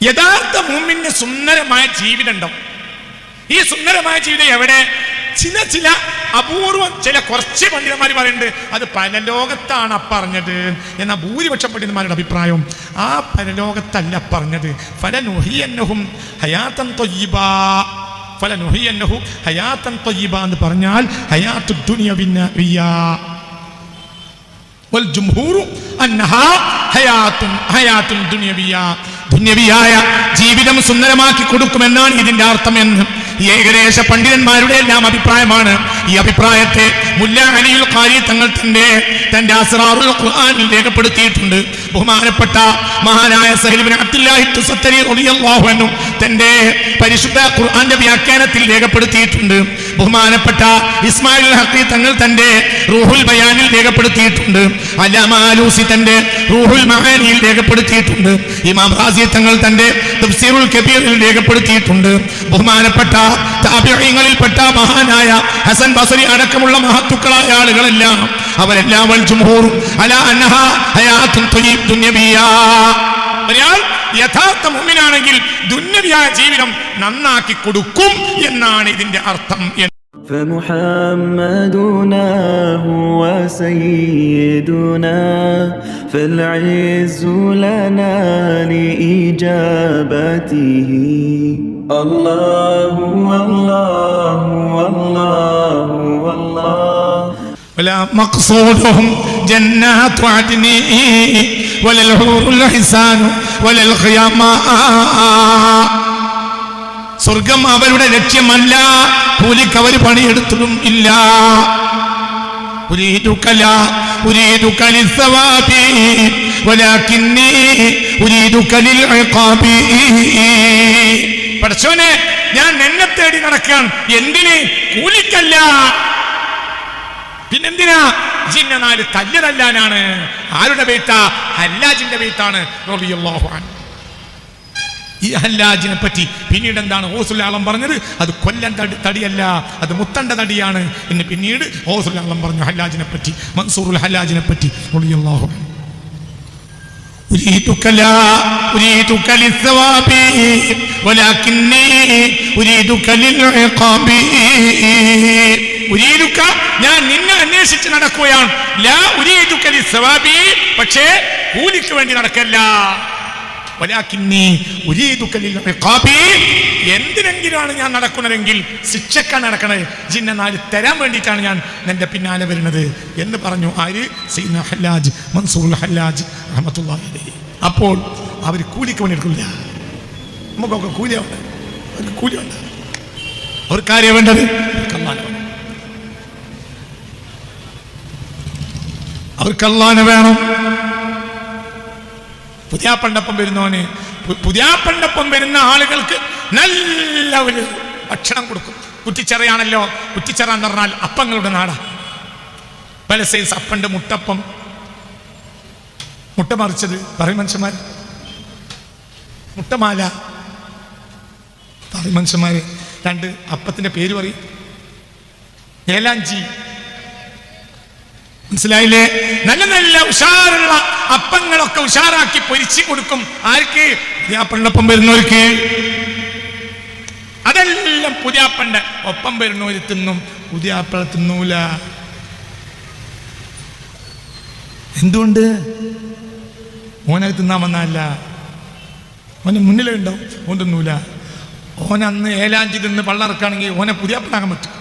യഥാർത്ഥ മുഅ്മിന് സുന്ദരമായ ജീവിതം ഉണ്ടാവും. ഈ സുന്ദരമായ ജീവിതം എവിടെ? ചില അപൂർവം കുറച്ച് പണ്ഡിതന്മാർ പറയുന്നുണ്ട് അത് പരലോകത്താണ് പറഞ്ഞത്. എന്നാൽ ഭൂരിപക്ഷം പണ്ഡിതന്മാരുടെ അഭിപ്രായം ആ പരലോകത്തല്ല പറഞ്ഞത്. ഫലനുഹിയന്നഹും ഹയാത്തൻ ത്വയ്യിബാ, ഫലനുഹിയന്നഹു ഹയാത്തൻ ത്വയ്യിബാ എന്ന് പറഞ്ഞാൽ ഹയാത്തു ദുനിയവിയ്യാ വൽ ജംഹൂറു അന്നഹാ ഹയാത്തുൻ ദുനിയവിയ്യാ, ദുനിയവിയായ ജീവിതം സുന്ദരമാക്കി കൊടുക്കുമെന്നാണ് ഇതിന്റെ അർത്ഥം എന്ന് ഏകദേശ പണ്ഡിതന്മാരുടെ എല്ലാം അഭിപ്രായമാണ്. ഈ അഭിപ്രായത്തെ മുല്ല അലിയുൽ ഖാരി തങ്ങൾ തന്റെ അസ്റാറുൽ ഖുർആനിൽ രേഖപ്പെടുത്തിയിട്ടുണ്ട്. ബഹുമാനപ്പെട്ട മഹാനായ സഹൽ ഇബ്നു അബ്ദുല്ലാഹി തുസത്തരി റളിയല്ലാഹു അൻഹു തന്റെ പരിശുദ്ധ ഖുർആന്റെ വ്യാഖ്യാനത്തിൽ രേഖപ്പെടുത്തിയിട്ടുണ്ട്. ബഹുമാനപ്പെട്ട ഇസ്മായിൽ ഹഖി തങ്ങൾ തന്റെ റൂഹുൽ ബയാനിൽ രേഖപ്പെടുത്തിയിട്ടുണ്ട്. അല്ലാമ ആലൂസി തന്റെ റൂഹുൽ മആനിയിൽ രേഖപ്പെടുത്തിയിട്ടുണ്ട്. ഇമാം റാസി തങ്ങൾ തന്റെ തഫ്സീറുൽ കബീറിൽ രേഖപ്പെടുത്തിയിട്ടുണ്ട്. ബഹുമാനപ്പെട്ട താബിഈങ്ങളിൽപ്പെട്ട മഹാനായ ഹസൻ ബസരി അടക്കമുള്ള മഹത്തുക്കളായ ആളുകളെല്ലാം അവരെല്ലാം വൽ ജംഹൂർ അലാ അന്നഹാ ഹയാത്തുൻ ത്വയ്യിബ് ദുനിയവിയ്യാ, യഥാർത്ഥ മുഅ്മിനാണെങ്കിൽ ദുനിയവിയായ ജീവിതം നന്നാക്കി കൊടുക്കും എന്നാണ് ഇതിന്റെ അർത്ഥം. فمحمدنا هو سيدنا فالعز لنا لإجابته الله والله والله والله ولا مقصودهم جنات عدن ولا الحور الحسان ولا الخياماء. സ്വർഗം അവരുടെ ലക്ഷ്യമല്ല, കൂലിക്ക് അവർ പണിയെടുത്തതും ഇല്ല. പടച്ചോനെ, ഞാൻ എന്നെ തേടി നടക്കാൻ, എന്തിന്? കൂലിക്കല്ല. പിന്നെന്തിനാ? ജിന്നനാല് തല്ലിതല്ലാനാണ്. ആരുടെ ബൈത്താ? ഹല്ലാജിന്റെ ബൈത്താണ് റളിയല്ലാഹു അൻഹു. ഈ ഹല്ലാജിനെ പറ്റി പിന്നീട് എന്താണ് ഗൗസുൽ ആലം പറഞ്ഞത്? അത് കൊല്ലൻ തടിയല്ല, അത് മുത്തണ്ട തടിയാണ് എന്ന് പിന്നീട് ഗൗസുൽ ആലം പറഞ്ഞു ഹല്ലാജിനെ പറ്റി, മൻസൂറുൽ ഹല്ലാജിനെ പറ്റി റളിയല്ലാഹു അൻഹു. ഞാൻ നിന്നെ അന്വേഷിച്ച് നടക്കുകയാണ്. പക്ഷേ കൂലിക്ക് വേണ്ടി നടക്കല്ല. എന്തിനെങ്കിലാണ് ഞാൻ നടക്കുന്നതെങ്കിൽ ശിക്ഷക്കാണ് നടക്കണത്, ജിന്നനാല് തരാൻ വേണ്ടിയിട്ടാണ് ഞാൻ നിന്റെ പിന്നാലെ വരുന്നത് എന്ന് പറഞ്ഞു. ആര്? സയ്യിദ്നാ ഹല്ലാജ്, മൻസൂറുൽ ഹല്ലാജ് റഹ്മത്തുള്ളാഹി അലൈഹി. അപ്പോൾ അവർ കൂലിക്ക് വേണ്ടി എടുക്കില്ല. നമുക്കൊക്കെ കൂലിയുണ്ട്, അവർക്ക് കൂലിയുണ്ട്. അവർക്ക് ആരെയാണ് വേണ്ടത്? അവർക്ക് അല്ലാഹനെ വേണം. പുതിയാപ്പണ്ടപ്പം വരുന്ന ആളുകൾക്ക് നല്ല ഒരു ഭക്ഷണം കൊടുക്കും. കുറ്റിച്ചെറയാണല്ലോ. കുറ്റിച്ചെറ എന്ന് പറഞ്ഞാൽ അപ്പങ്ങളുടെ നാടാ. പല സൈസ് അപ്പണ്ട്, മുട്ടപ്പം, മുട്ട മറിച്ചത് പറയും മനുഷ്യന്മാർ, മുട്ടമാല പറയും മനുഷ്യന്മാര്. രണ്ട് അപ്പത്തിന്റെ പേര് പറയും, ഏലാഞ്ചി. മനസ്സിലായില്ലേ? നല്ല നല്ല ഉഷാറുള്ള അപ്പങ്ങളൊക്കെ ഉഷാറാക്കി പൊരിച്ചു കൊടുക്കും. ആർക്ക്? പുതിയാപ്പണ്ടൊപ്പം വരുന്നവർക്ക്. അതെല്ലാം പുതിയാപ്പണ്ട ഒപ്പം വരുന്നവര് തിന്നും, പുതിയാപ്പള തിന്നൂല. എന്തുകൊണ്ട്? ഓനത് തിന്നാൻ വന്നല്ല, ഓന് മുന്നിലുണ്ടാവും, ഓൻ തിന്നൂല. ഓനന്ന് ഏലാഞ്ചി തിന്ന് പള്ളറക്കാണെങ്കിൽ ഓനെ പുതിയാപ്പളാകാൻ പറ്റും.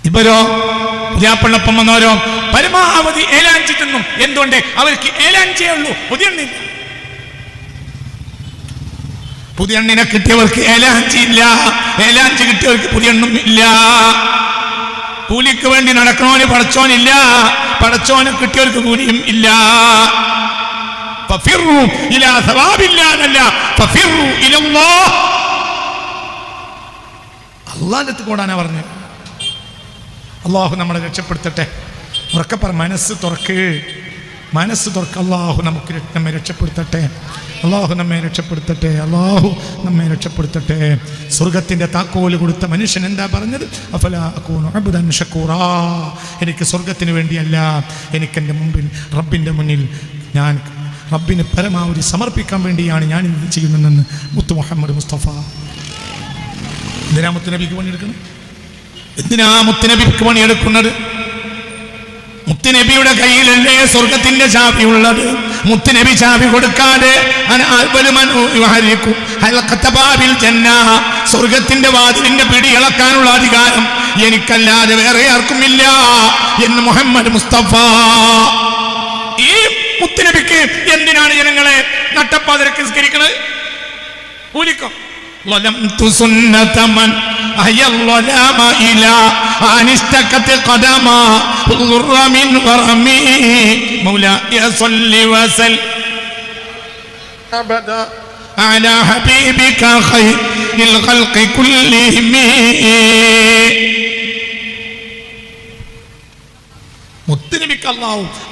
ഇവരോ പുതിയാപ്പള്ളപ്പം വന്നവരോ പരമാവധി ഏലാഞ്ചി തിന്നും. എന്തുകൊണ്ട്? അവർക്ക് ഏലാഞ്ചിയേ ഉള്ളൂ, പുതിയണ്ണില്ല. പുതിയണ്ണിനെ കിട്ടിയവർക്ക് ഏലാഞ്ചി ഇല്ല, ഏലാഞ്ചി കിട്ടിയവർക്ക് പുതിയണ്ണും ഇല്ല. കൂലിക്ക് വേണ്ടി നടക്കണോന് പടച്ചോനില്ല, പടച്ചോനെ കിട്ടിയവർക്ക് കൂലിയും ഇല്ല. ഫഫിറു ഇലാ സവാബില്ലാന്നല്ല, ഫഫിറു ഇലല്ലാഹ്. അല്ലാഹുവിന്റെ അടുത്ത് ഓടാനാ പറഞ്ഞത്. അള്ളാഹു നമ്മളെ രക്ഷപ്പെടുത്തട്ടെ. ഉറക്കെ പറ, മനസ്സ് തുറക്ക്, മനസ്സ് തുറക്ക്. അള്ളാഹു നമ്മെ രക്ഷപ്പെടുത്തട്ടെ. അള്ളാഹു നമ്മെ രക്ഷപ്പെടുത്തട്ടെ. അള്ളാഹു നമ്മെ രക്ഷപ്പെടുത്തട്ടെ. സ്വർഗത്തിന്റെ താക്കോല് കൊടുത്ത മനുഷ്യൻ എന്താ പറഞ്ഞത്? അഫലാ അകൂനു അബ്ദൻ ശകൂറാ. എനിക്ക് സ്വർഗത്തിന് വേണ്ടിയല്ല, എനിക്ക് എൻ്റെ മുമ്പിൽ റബ്ബിൻ്റെ മുന്നിൽ ഞാൻ റബ്ബിന് പരമാവധി സമർപ്പിക്കാൻ വേണ്ടിയാണ് ഞാൻ ഇത് ചെയ്യുന്നതെന്ന് മുത്ത് മുഹമ്മദ് മുസ്തഫ. എന്തിനാ മുത്തുനബിക്ക് പണിയെടുക്കണം? എന്തിനാ മുത്തുനബിക്ക് പണിയെടുക്കുന്നത്? മുത്തുനബിയുടെ കയ്യിലല്ലേ സ്വർഗത്തിന്റെ ചാവി ഉള്ളത്? മുത്തുനബി ചാവി കൊടുക്കാതെ സ്വർഗത്തിന്റെ വാതിലിന്റെ പിടി ഇളക്കാനുള്ള അധികാരം എനിക്കല്ലാതെ വേറെ ആർക്കുമില്ല എന്ന് മുഹമ്മദ് മുസ്തഫ. ഈ മുത്തുനബിക്ക് എന്തിനാണ് ജനങ്ങളെ നട്ടപ്പാതിരക്ക് നിസ്കരിക്കുന്നത്? കൂലിക്കോ ظلمت سنة من أحيا الظلام إلى أن اشتكت قدما ضر من غرمي مولاي صل وسلم أبدا على حبيبك خير الخلق كلهم. മുത്തുനബിക്ക്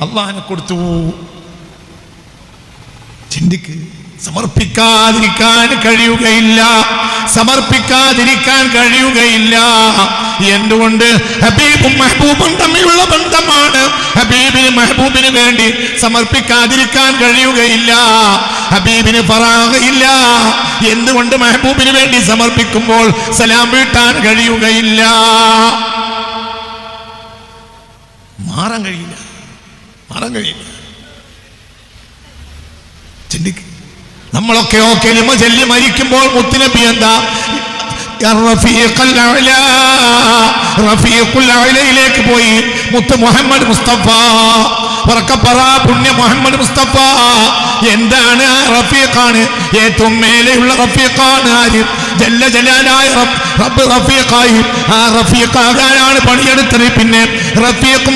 അള്ളാഹിനെ കൊടുത്തു. ചിന്തിക്ക്. സമർപ്പിക്കാതിരിക്കാൻ കഴിയുകയില്ല, സമർപ്പിക്കാതിരിക്കാൻ കഴിയുകയില്ല. എന്തുകൊണ്ട്? ഹബീബും മെഹബൂബും തമ്മിലുള്ള ബന്ധമാണ്. ഹബീബിന് മെഹബൂബിന് വേണ്ടി സമർപ്പിക്കാതിരിക്കാൻ കഴിയുകയില്ല. ഹബീബിന് ഫറാഗില്ല. എന്തുകൊണ്ട്? മെഹബൂബിന് വേണ്ടി സമർപ്പിക്കുമ്പോൾ സലാം വീട്ടാൻ കഴിയുകയില്ല, മാറാൻ കഴിയില്ല, മാറാൻ കഴിയില്ല. ചിന്തിക്ക്. നമ്മളൊക്കെയോ കലിമ ചൊല്ലി മരിക്കുമ്പോൾ മുത്തുനബി എന്താ? റഫീഖുൽ അഅലയിലേക്ക് പോയി മുത്ത് മുഹമ്മദ് മുസ്തഫ. പുണ്യ മുഹമ്മദ് മുസ്തഫ എന്താണ്? റഫീഖാണ്, ഏറ്റവും മേലെയുള്ള റഫീഖാണ്. ആര്? ജല്ല ജലാലായ റബ്ബ് റഫീഖായി. ആ റഫീഖാകാനാണ് പണിയെടുത്തത്. പിന്നെ റഫീഖും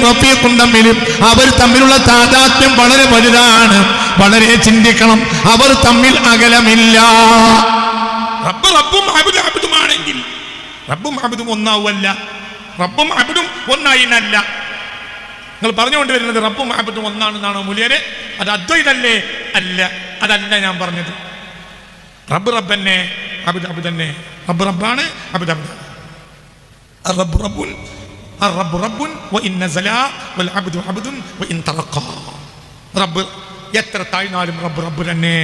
അവർ തമ്മിലുള്ള താദാത്മ്യം വളരെ വലുതാണ്. വളരെ ചിന്തിക്കണം. അവർ തമ്മിൽ അകലമില്ല. റബ്ബും അബ്ദുമാണെങ്കിൽ റബ്ബും അബ്ദും ഒന്നാവല്ല. റബ്ബും അബ്ദും ഒന്നായിനല്ല. നിങ്ങൾ പറഞ്ഞുകൊണ്ട് വരുന്നത് റബ്ബും അബ്ദും ഒന്നാണെന്നാണോ മൂല്യരെ? അത് അദ്വൈതല്ലേ? അല്ല, അതല്ല ഞാൻ പറഞ്ഞത്. റബ്ബ് റബ്ബന്നെ, അബ്ദ് അബ്ദന്നെ. റബ്ബ് റബ്ബാണ്, അബ്ദ് അബ്ദാണ്. റബ്ബ് റബ്ബുൻ റബ്ബ് റബ്ബുൻ വഇൻ നസല വൽ അബ്ദു അബ്ദുൻ വഇൻ തറഖ. റബ്ബ് എത്ര താഴ്ന്നാലും റബ്ബ് റബ്ബ് തന്നെ.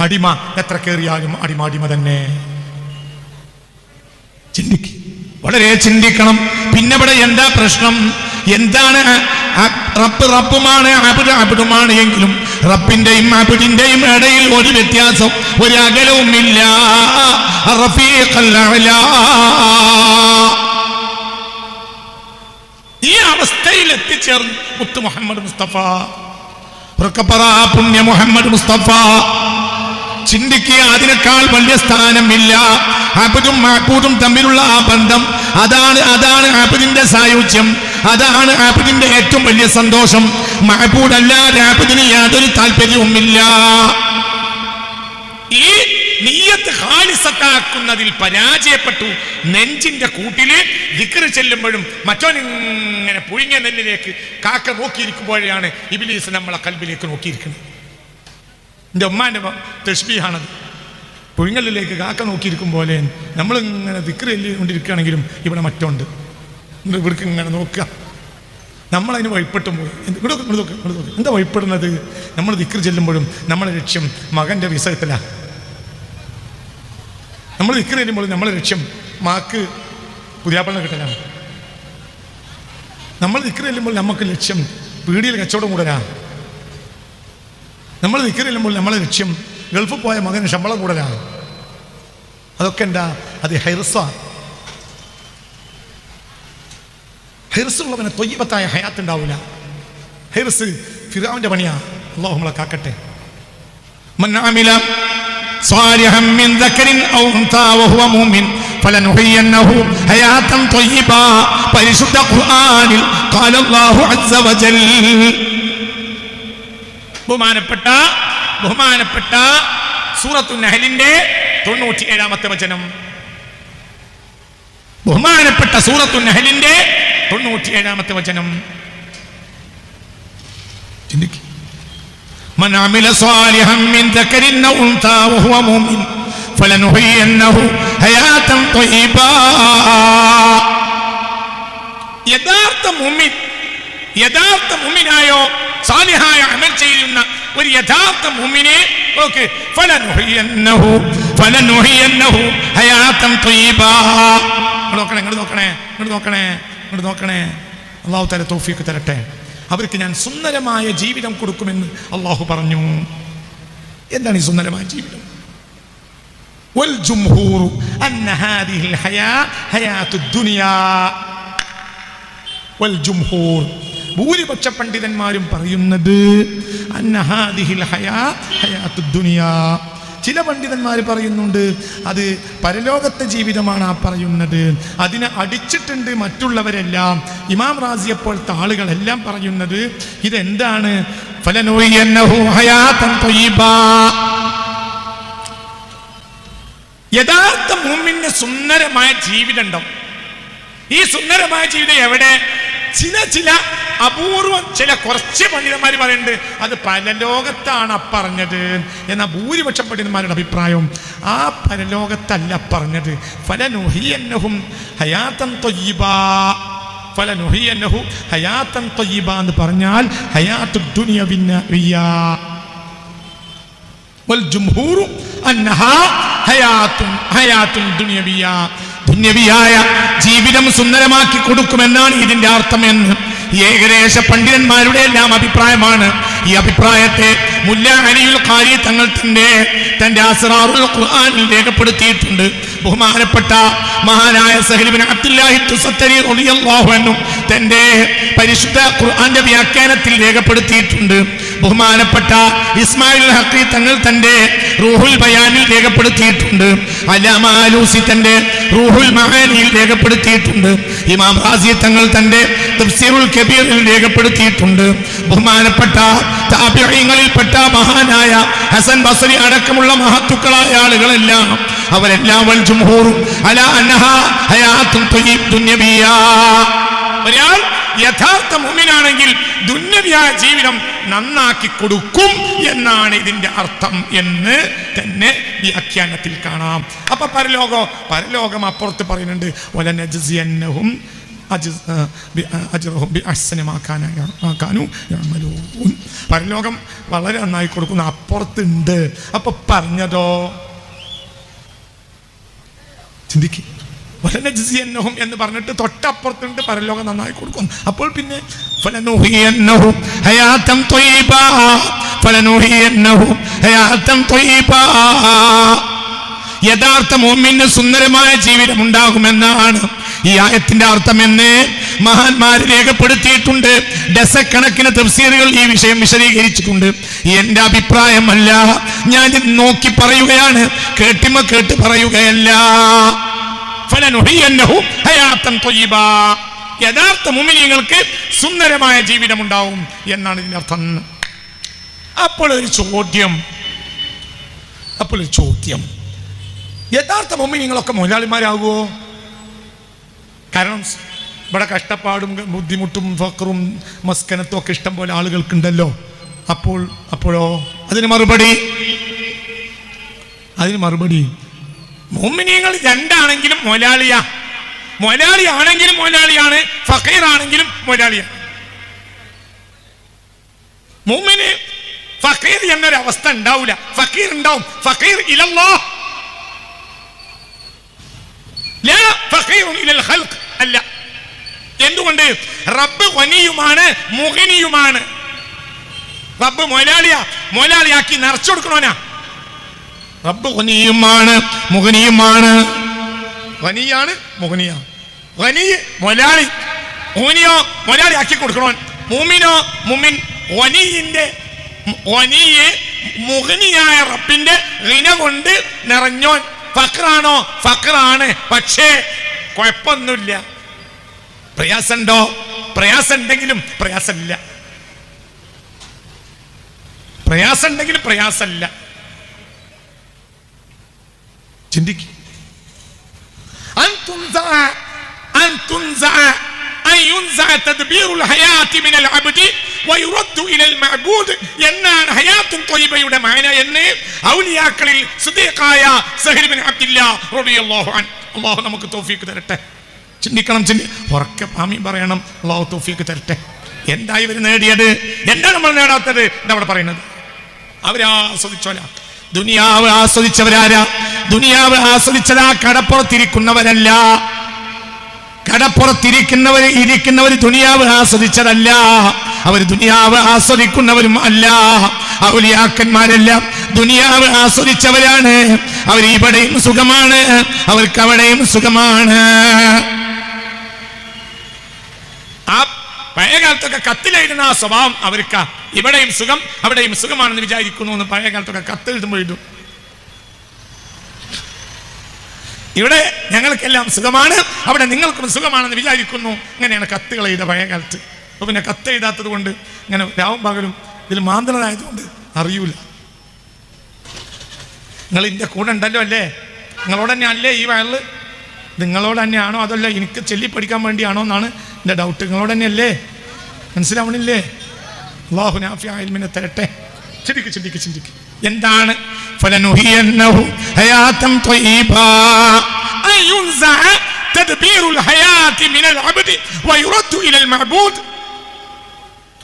അടിമ എത്ര കയറിയാലും അടിമ തന്നെ. ചിന്തിക്ക്, വളരെ ചിന്തിക്കണം. പിന്നെ ഇവിടെ എന്താ പ്രശ്നം? എന്താണ്? റബ്ബ് റബ്ബുമാണ്, അബ്ദ് അബ്ദുമാണ്. എങ്കിലും റബ്ബിന്റെയും അബ്ദിന്റെയും ഇടയിൽ ഒരു വ്യത്യാസം, ഒരു അകലവുമില്ല. റഫീഖുൽ അഅ്ലാ. ഈ അവസ്ഥയിൽ എത്തിച്ചേർന്നു മുത്ത് മുഹമ്മദ് മുസ്തഫ. പുണ്യ മുഹമ്മദ് മുസ്തഫ. ചിന്തിക്കുക, അതിനേക്കാൾ വലിയ സ്ഥാനമില്ല. അബ്ദും മഅബൂദും തമ്മിലുള്ള ആ ബന്ധം, അതാണ് അബ്ദിന്റെ സായുജ്യം, അതാണ് അബ്ദിന്റെ ഏറ്റവും വലിയ സന്തോഷം. മഅബൂദ് അല്ലാതെ അബ്ദിന് യാതൊരു താല്പര്യവുമില്ല. ഈ നിയ്യത്ത് ഖാലിസത്താക്കുന്നതിൽ പരാജയപ്പെട്ടു. നെഞ്ചിന്റെ കൂട്ടില് ദിക്ർ ചെല്ലുമ്പോഴും മറ്റോനിങ്ങനെ പുഴുങ്ങിയ നെല്ലിലേക്ക് കാക്ക നോക്കിയിരിക്കുമ്പോഴാണ് ഇബ്ലീസ് നമ്മളെ കൽബിലേക്ക് നോക്കിയിരിക്കുന്നത്. എൻ്റെ ഉമ്മാൻ്റെ തശ്ബീഹാണത്. പുഴുങ്ങലിലേക്ക് കാക്ക നോക്കിയിരിക്കും പോലെ നമ്മളിങ്ങനെ ദിക്ർ ചൊല്ലിക്കൊണ്ടിരിക്കുകയാണെങ്കിലും ഇവിടെ മറ്റുണ്ട്, ഇവിടേക്ക് ഇങ്ങനെ നോക്കുക. നമ്മളതിന് വഴിപ്പെട്ടും പോയി. എന്താ വഴിപ്പെടുന്നത്? നമ്മൾ ദിക്ർ ചെല്ലുമ്പോഴും നമ്മളെ ലക്ഷ്യം മകൻ്റെ വിസയത്തിലാണ്. നമ്മൾ ദിക്ർ ചെല്ലുമ്പോഴും നമ്മളെ ലക്ഷ്യം മാക്ക് പുതിയാപ്പള കിട്ടലാണ്. നമ്മൾ ദിക്ർ ചെല്ലുമ്പോൾ നമുക്ക് ലക്ഷ്യം പീടിയിൽ കച്ചവടം കൂടലാണ്. നമ്മൾ ദിക്ർ ചെല്ലുമ്പോൾ നമ്മളെ ലക്ഷ്യം ഗൾഫിൽ പോയ മകന് ശമ്പളം കൂടലാണ്. അതൊക്കെ എന്താ? അത് ഹൈർസാണ്. ഹൈർസുള്ളവന് തൊയ്യബത്തായ ഹയാത്ത് ഉണ്ടാവില്ല. ഹൈർസ് ഫിർഔന്റെ പണിയാ. അല്ലാഹു നമ്മളെ കാക്കട്ടെ. മൻ അമില സാലിഹൻ മിൻ ദക്കറിൻ ഔ ഉൻസാ വഹുവ മുഅ്മിൻ ഫലനുഹയ്യന്നഹു ഹയാതൻ ത്വയ്യിബ. പരിശുദ്ധ ഖുർആനിൽ ഖാല അല്ലാഹു അസ്സ വജൽ. ബഹുമാനപ്പെട്ട സൂറത്തുൻ നഹ്ലിന്റെ 97-ാമത്തെ വചനം. ബഹുമാനപ്പെട്ട സൂറത്തുൻ നഹ്ലിന്റെ 97-ാമത്തെ വചനം. ചിന്തിക്ക്. മൻ അമില സാലിഹൻ മിൻ ദക്കറിൻ ഔ ഉൻസാ വഹുവ മുഅ്മിൻ ഫലനുഹയ്യന്നഹു ഹയാതൻ ത്വയ്യിബ. യഥാർത്ഥ മുഅ്മിനായോ സാലിഹായ അമൽ ചെയ്യുന്ന ഒരു യഥാർത്ഥ മുഅ്മിനെ ഓക്കേ ഫലനുഹിയന്നഹു ഹയാതൻ ത്വയ്യിബാ. നോക്കണേ അല്ലാഹു തആല തൗഫീഖ് തരട്ടെ. അവർക്ക് ഞാൻ സുന്ദരമായ ജീവിതം കൊടുക്കുമെന്ന് അല്ലാഹു പറഞ്ഞു. എന്താണ് ഈ സുന്ദരമായ ജീവിതം? വൽ ജുംഹൂർ അന്ന ഹാദിഹിൽ ഹയാ ഹയാത്തുദ് ദുനിയാ. വൽ ജുംഹൂർ ഭൂരിപക്ഷ പണ്ഡിതന്മാരും പറയുന്നത് അന്ന ഹാദിഹിൽ ഹയാ ഹയാത്തുദ് ദുനിയാ. ചില പണ്ഡിതന്മാർ പറയുന്നുണ്ട് അത് പരലോകത്തെ ജീവിതമാണ് ആ പറയുന്നത്. അതിനെ അടിച്ചിട്ടുണ്ട് മറ്റുള്ളവരെല്ലാം. ഇമാം റാസിയെ പോലത്തെ ആളുകളെല്ലാം പറയുന്നത് ഇതെന്താണ്? ഫലനുഹിയന്നഹു ഹയാതൻ ത്വയ്യിബാ. യഥാർത്ഥ മുഅ്മിന് സുന്ദരമായ ജീവിതം ഉണ്ടാവും. ഈ സുന്ദരമായ ജീവിതം എവിടെ? ചില അപൂർവം കുറച്ച് പണ്ഡിതന്മാർ പറയുന്നുണ്ട് അത് പരലോകത്താണ് പറഞ്ഞത്. എന്നാൽ ഭൂരിപക്ഷ പണ്ഡിതന്മാരുടെ അഭിപ്രായം ആ പരലോകത്തല്ല പറഞ്ഞത്. ഫലനുഹിയന്നഹും ഹയാതൻ ത്വയ്യിബാ. ഫലനുഹിയന്നഹു ഹയാതൻ ത്വയ്യിബാ എന്ന് പറഞ്ഞാൽ ഹയാത്തുദ് ദുനിയവിയ്യാ. വൽ ജുംഹൂർ അന്നഹാ ഹയാത്തുൻ ദുനിയവിയ്യാ. ദുനിയവിയായ ജീവിതം സുന്ദരമാക്കി കൊടുക്കുമെന്നാണ് ഇതിന്റെ അർത്ഥം എന്ന് ഏകദേശ പണ്ഡിതന്മാരുടെ എല്ലാം അഭിപ്രായമാണ്. ഈ അഭിപ്രായത്തെ മുല്ല അലിയുൽ ഖാരി തങ്ങൾ തന്റെ അസ്റാറുൽ ഖുർആനിൽ രേഖപ്പെടുത്തിയിട്ടുണ്ട്. ബഹുമാനപ്പെട്ട മഹാനായ സഹൽ ഇബ്നു അബ്ദുല്ലാഹി തുസത്തരി റളിയല്ലാഹു അൻഹു തന്റെ പരിശുദ്ധ ഖുർആന്റെ വ്യാഖ്യാനത്തിൽ രേഖപ്പെടുത്തിയിട്ടുണ്ട്. ബഹുമാനപ്പെട്ട ഇസ്മായിൽ ഹഖി തങ്ങൾ തന്റെ റൂഹുൽ ബയാനിൽ രേഖപ്പെടുത്തിയിട്ടുണ്ട്. അല്ലാമ ആലൂസി തന്റെ റൂഹുൽ മആനിയിൽ രേഖപ്പെടുത്തിയിട്ടുണ്ട്. ഇമാം റാസി തങ്ങൾ തന്റെ തഫ്സീറുൽ കബീറിൽ രേഖപ്പെടുത്തിയിട്ടുണ്ട്. ബഹുമാനപ്പെട്ട താബിഈങ്ങളിൽപ്പെട്ട മഹാനായ ഹസൻ ബസ്രി അടക്കമുള്ള മഹത്തുക്കളായ ആളുകളെല്ലാം അവരെല്ലാം വൽ ജുംഹൂർ അലാ അന്നഹാ ഹയാത്തുൻ ദുനിയവിയ്യാ. ഒരാൾ യഥാർത്ഥ മുഅ്മിനാണെങ്കിൽ ദുനിയവിയായ ജീവിതം നന്നാക്കി കൊടുക്കും എന്നാണ് ഇതിന്റെ അർത്ഥം എന്ന് തന്നെ വ്യാഖ്യാനത്തിൽ കാണാം. അപ്പൊ പരലോകം അപ്പുറത്ത് പറയുന്നുണ്ട് വലനജ്സിയന്നഹും അജ്റഹും ബിഅഹ്സനി മാ കാനൂ യഅമലൂൻ. പരലോകം വളരെ നന്നായി കൊടുക്കുന്ന അപ്പുറത്തുണ്ട്. അപ്പൊ പറഞ്ഞതോ ചിന്തിക്കും. വലനജ്സിയന്നഹും എന്ന് പറഞ്ഞിട്ട് തൊട്ടപ്പുറത്തുണ്ട് പരലോകം നന്നായി കൊടുക്കും. അപ്പോൾ പിന്നെ ഫലനുഹിയന്നഹും ഹയാതൻ ത്വയ്യിബാ. ഫലനുഹിയന്നഹും ഹയാതൻ ത്വയ്യിബാ. യഥാർത്ഥ മുഅ്മിന് സുന്ദരമായ ജീവിതം ഉണ്ടാകുമെന്നാണ് ഈ ആയത്തിന്റെ അർത്ഥമെന്ന് മഹാന്മാര് രേഖപ്പെടുത്തിയിട്ടുണ്ട്. ഡസക്കണക്കിന് തഫ്സീറുകൾ ഈ വിഷയം വിശദീകരിച്ചിട്ടുണ്ട്. എന്റെ അഭിപ്രായമല്ല, ഞാൻ നോക്കി പറയുകയാണ്, കേട്ട് പറയുകയല്ല. ഫലനുഹിയന്നഹു ഹയാതൻ ത്വയ്യിബാ. യഥാർത്ഥ മുഅ്മിനീങ്ങൾക്ക് സുന്ദരമായ ജീവിതം ഉണ്ടാവും എന്നാണ് ഇതിന്റെ അർത്ഥം. അപ്പോൾ ഒരു ചോദ്യം, യഥാർത്ഥ മുഅ്മിനീങ്ങളൊക്കെ മുതലാളിമാരാകുമോ? കാരണം ഇവിടെ കഷ്ടപ്പാടും ബുദ്ധിമുട്ടും ഫഖറും മസ്കനത്തും ഒക്കെ ഇഷ്ടം പോലെ ആളുകൾക്കുണ്ടല്ലോ. അപ്പോഴോ അതിന് മറുപടി മുഅ്മിനീങ്ങൾ രണ്ടാണെങ്കിലും മുതലാളിയാണെങ്കിലും മുതലാളിയാണ്, ഫഖീറാണെങ്കിലും മുതലാളിയാണ്. മുഅ്മിന് ഫഖീർ എന്നൊരവസ്ഥ ഉണ്ടാവില്ല. ഫഖീർ ഉണ്ടാവും. ഫഖീർ ഇലല്ലാഹ് ലാ ഫഖീറുൻ ഇലൽ ഖൽഖ് അല്ല. എന്തുകൊണ്ട്? റബ്ബ് ഗനിയുമാണ്, മുഗ്നിയുമാണ്. റബ്ബ് മുതലാളിയാക്കി നിറച്ചു കൊടുക്കണോനാ. റബ്ബ് ഗനിയുമാണ്, മുഗ്നിയുമാണ്. ഗനിയാണ്, മുഗ്നിയാണ്. ഗനി മുതലാളി, മുഗ്നിയോ മുതലാളിയാക്കി കൊടുക്കണോൻ. മുഅ്മിൻ മുഗ്നിയായ റബ്ബിന്റെ ഗിന കൊണ്ട് നിറഞ്ഞോൻ. ഫഖറാണോ? ഫഖറാണ്. പക്ഷേ കുഴപ്പമൊന്നുമില്ല. പ്രയാസമുണ്ടോ? പ്രയാസം ഉണ്ടെങ്കിലും പ്രയാസമില്ല. ചിന്തിക്കും. എന്നാണ് ഹയാത്തുൻ ത്വയ്യിബയുടെ മഅന എന്ന് ഔലിയാക്കളിൽ സിദ്ദീഖായ സഹൽ ഇബ്നു അബ്ദുല്ലാഹ് റളിയല്ലാഹു അൻഹു. അല്ലാഹു നമുക്ക് തൗഫീഖ് തരട്ടെ. ചിന്തിക്കണം. ഉറക്കെ ആമീൻ പറയണം. അല്ലാഹു തൗഫീഖ് തരട്ടെ. എന്താ ഇവർ നേടിയത്? എന്താ നമ്മൾ നേടാത്തത്? എന്താ അവിടെ പറയുന്നത്? അവരാസ്വദിച്ചോലാ. ദുനിയാവ് ആസ്വദിച്ചവരാരാ? ദുനിയാവ് ആസ്വദിച്ചതാ കടപ്പുറത്തിരിക്കുന്നവരല്ല. ഇരിക്കുന്നവർ ദുനിയാവ് ആസ്വദിച്ചതല്ല. അവർ ദുനിയാവ് ആസ്വദിക്കുന്നവരും അല്ല. ഔലിയാക്കന്മാരെല്ലാം ദുനിയാവ് ആസ്വദിച്ചവരാണ്. അവർ ഇവിടെയും സുഖമാണ്, അവർക്ക് അവിടെയും സുഖമാണ്. ആ പഴയ കാലത്തൊക്കെ കത്തിലെഴുതുന്ന ആ സ്വഭാവം അവർക്ക് ഇവിടെയും സുഖം അവിടെയും സുഖമാണെന്ന് വിചാരിക്കുന്നു എന്ന് പഴയ കാലത്തൊക്കെ കത്തെഴുതുമ്പോൾ എഴുതും. ഇവിടെ ഞങ്ങൾക്കെല്ലാം സുഖമാണ്, അവിടെ നിങ്ങൾക്കും സുഖമാണെന്ന് വിചാരിക്കുന്നു. ഇങ്ങനെയാണ് കത്തുകൾ എഴുതുക പഴയ കാലത്ത്. അപ്പൊ പിന്നെ കത്തെഴുതാത്തത് കൊണ്ട് ഇങ്ങനെ രാവും പകലും ഇതിൽ മാന്ത്രണമായതുകൊണ്ട് അറിയൂല. നിങ്ങൾ ഇതിൻ്റെ കൂടെ ഉണ്ടല്ലോ അല്ലേ? നിങ്ങളോട് തന്നെ അല്ലേ ഈ വയറിൽ? നിങ്ങളോട് തന്നെയാണോ അതല്ല എനിക്ക് ചൊല്ലി പഠിക്കാൻ വേണ്ടിയാണോ എന്നാണ് എൻ്റെ ഡൗട്ട്. നിങ്ങളോട് തന്നെയല്ലേ? മനസ്സിലാവണില്ലേ? അല്ലാഹു നാഫിഅ ഇൽമിനെ തരട്ടെ. ചിന്തിക്ക്. എന്താണ്? ഫലനുഹിയന്നഹു ഹയാതൻ ത്വയ്യിബാ അയുൻസഅ തദ്ബീറുൽ ഹയാതി മിനൽ അബ്ദി വയുറദ്ദു ഇലൽ മഅബൂദ്.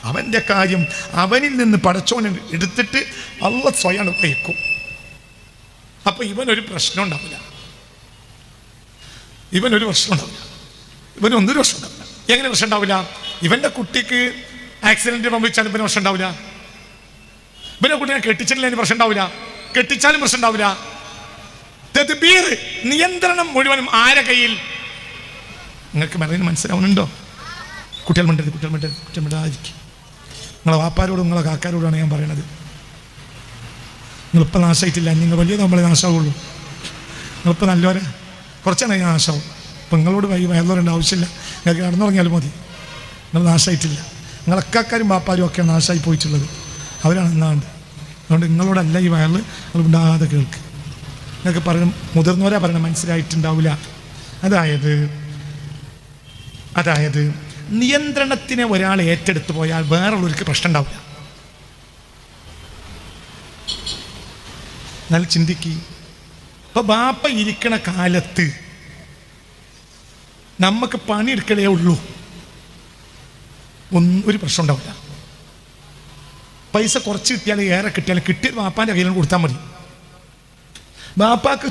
അവന്റെ കാര്യം അവനിൽ നിന്ന് പടച്ചോനെ എടുത്തിട്ട് അല്ലാഹ് സ്വയം വയ്ക്കും. അപ്പൊ ഇവനൊരു പ്രശ്നം ഉണ്ടാവില്ല. ഇവനൊരു പ്രശ്നം ഉണ്ടാവില്ല. എങ്ങനെ പ്രശ്നം ഉണ്ടാവില്ല? ഇവന്റെ കുട്ടിക്ക് ആക്സിഡന്റ് സംഭവിച്ചാൽ ഇവന് പ്രശ്നം ഉണ്ടാവില്ല. ഇവന്റെ കുട്ടിനെ കെട്ടിച്ചിട്ടില്ല, പ്രശ്നം ഉണ്ടാവില്ല. കെട്ടിച്ചാലും പ്രശ്നം ഉണ്ടാവില്ല. തദ്ബീർ, നിയന്ത്രണം മുഴുവനും ആരെ കയ്യിൽ? നിങ്ങൾക്ക് മനസ്സിലാവുന്നുണ്ടോ? കുട്ടികൾ മിണ്ടാതിരിക്കും. നിങ്ങളെ വാപ്പാരോടും നിങ്ങളെ കാക്കാരോടാണ് ഞാൻ പറയണത്. നിങ്ങളിപ്പോൾ നാശമായിട്ടില്ല, നിങ്ങൾ വലിയ നമ്മളെ നാശമാവുള്ളൂ. നിങ്ങളിപ്പോൾ നല്ലവരെ കുറച്ചാണ് ഞാൻ നാശമാവും. ഇപ്പം നിങ്ങളോട് വയറുള്ളവരേണ്ട ആവശ്യമില്ല. നിങ്ങൾക്ക് നടന്നുറങ്ങിയാലും മതി. നിങ്ങൾ നാശമായിട്ടില്ല. നിങ്ങളെക്കാക്കാരും വാപ്പാരും ഒക്കെ നാശമായി പോയിട്ടുള്ളത് അവരാണ് എന്നാണ്ട്. അതുകൊണ്ട് നിങ്ങളോടല്ല ഈ വയറിൽ നിങ്ങൾ ഉണ്ടാകാതെ കേൾക്ക്. നിങ്ങൾക്ക് പറയണം, മുതിർന്നവരാ പറയണം, മനസ്സിലായിട്ടുണ്ടാവില്ല. അതായത് നിയന്ത്രണത്തിനെ ഒരാൾ ഏറ്റെടുത്തു പോയാൽ വേറുള്ളവർക്ക് പ്രശ്നം ഉണ്ടാവില്ല. നല്ല ചിന്തിക്ക്. ഇപ്പൊ ബാപ്പ ഇരിക്കണ കാലത്ത് നമുക്ക് പണിയെടുക്കലേ ഉള്ളൂ, ഒരു പ്രശ്നം ഉണ്ടാവില്ല. പൈസ കുറച്ച് കിട്ടിയാലും ഏറെ കിട്ടിയാലും കിട്ടിയത് ബാപ്പാൻ്റെ കയ്യിലും കൊടുത്താൽ മതി. ബാപ്പാക്ക്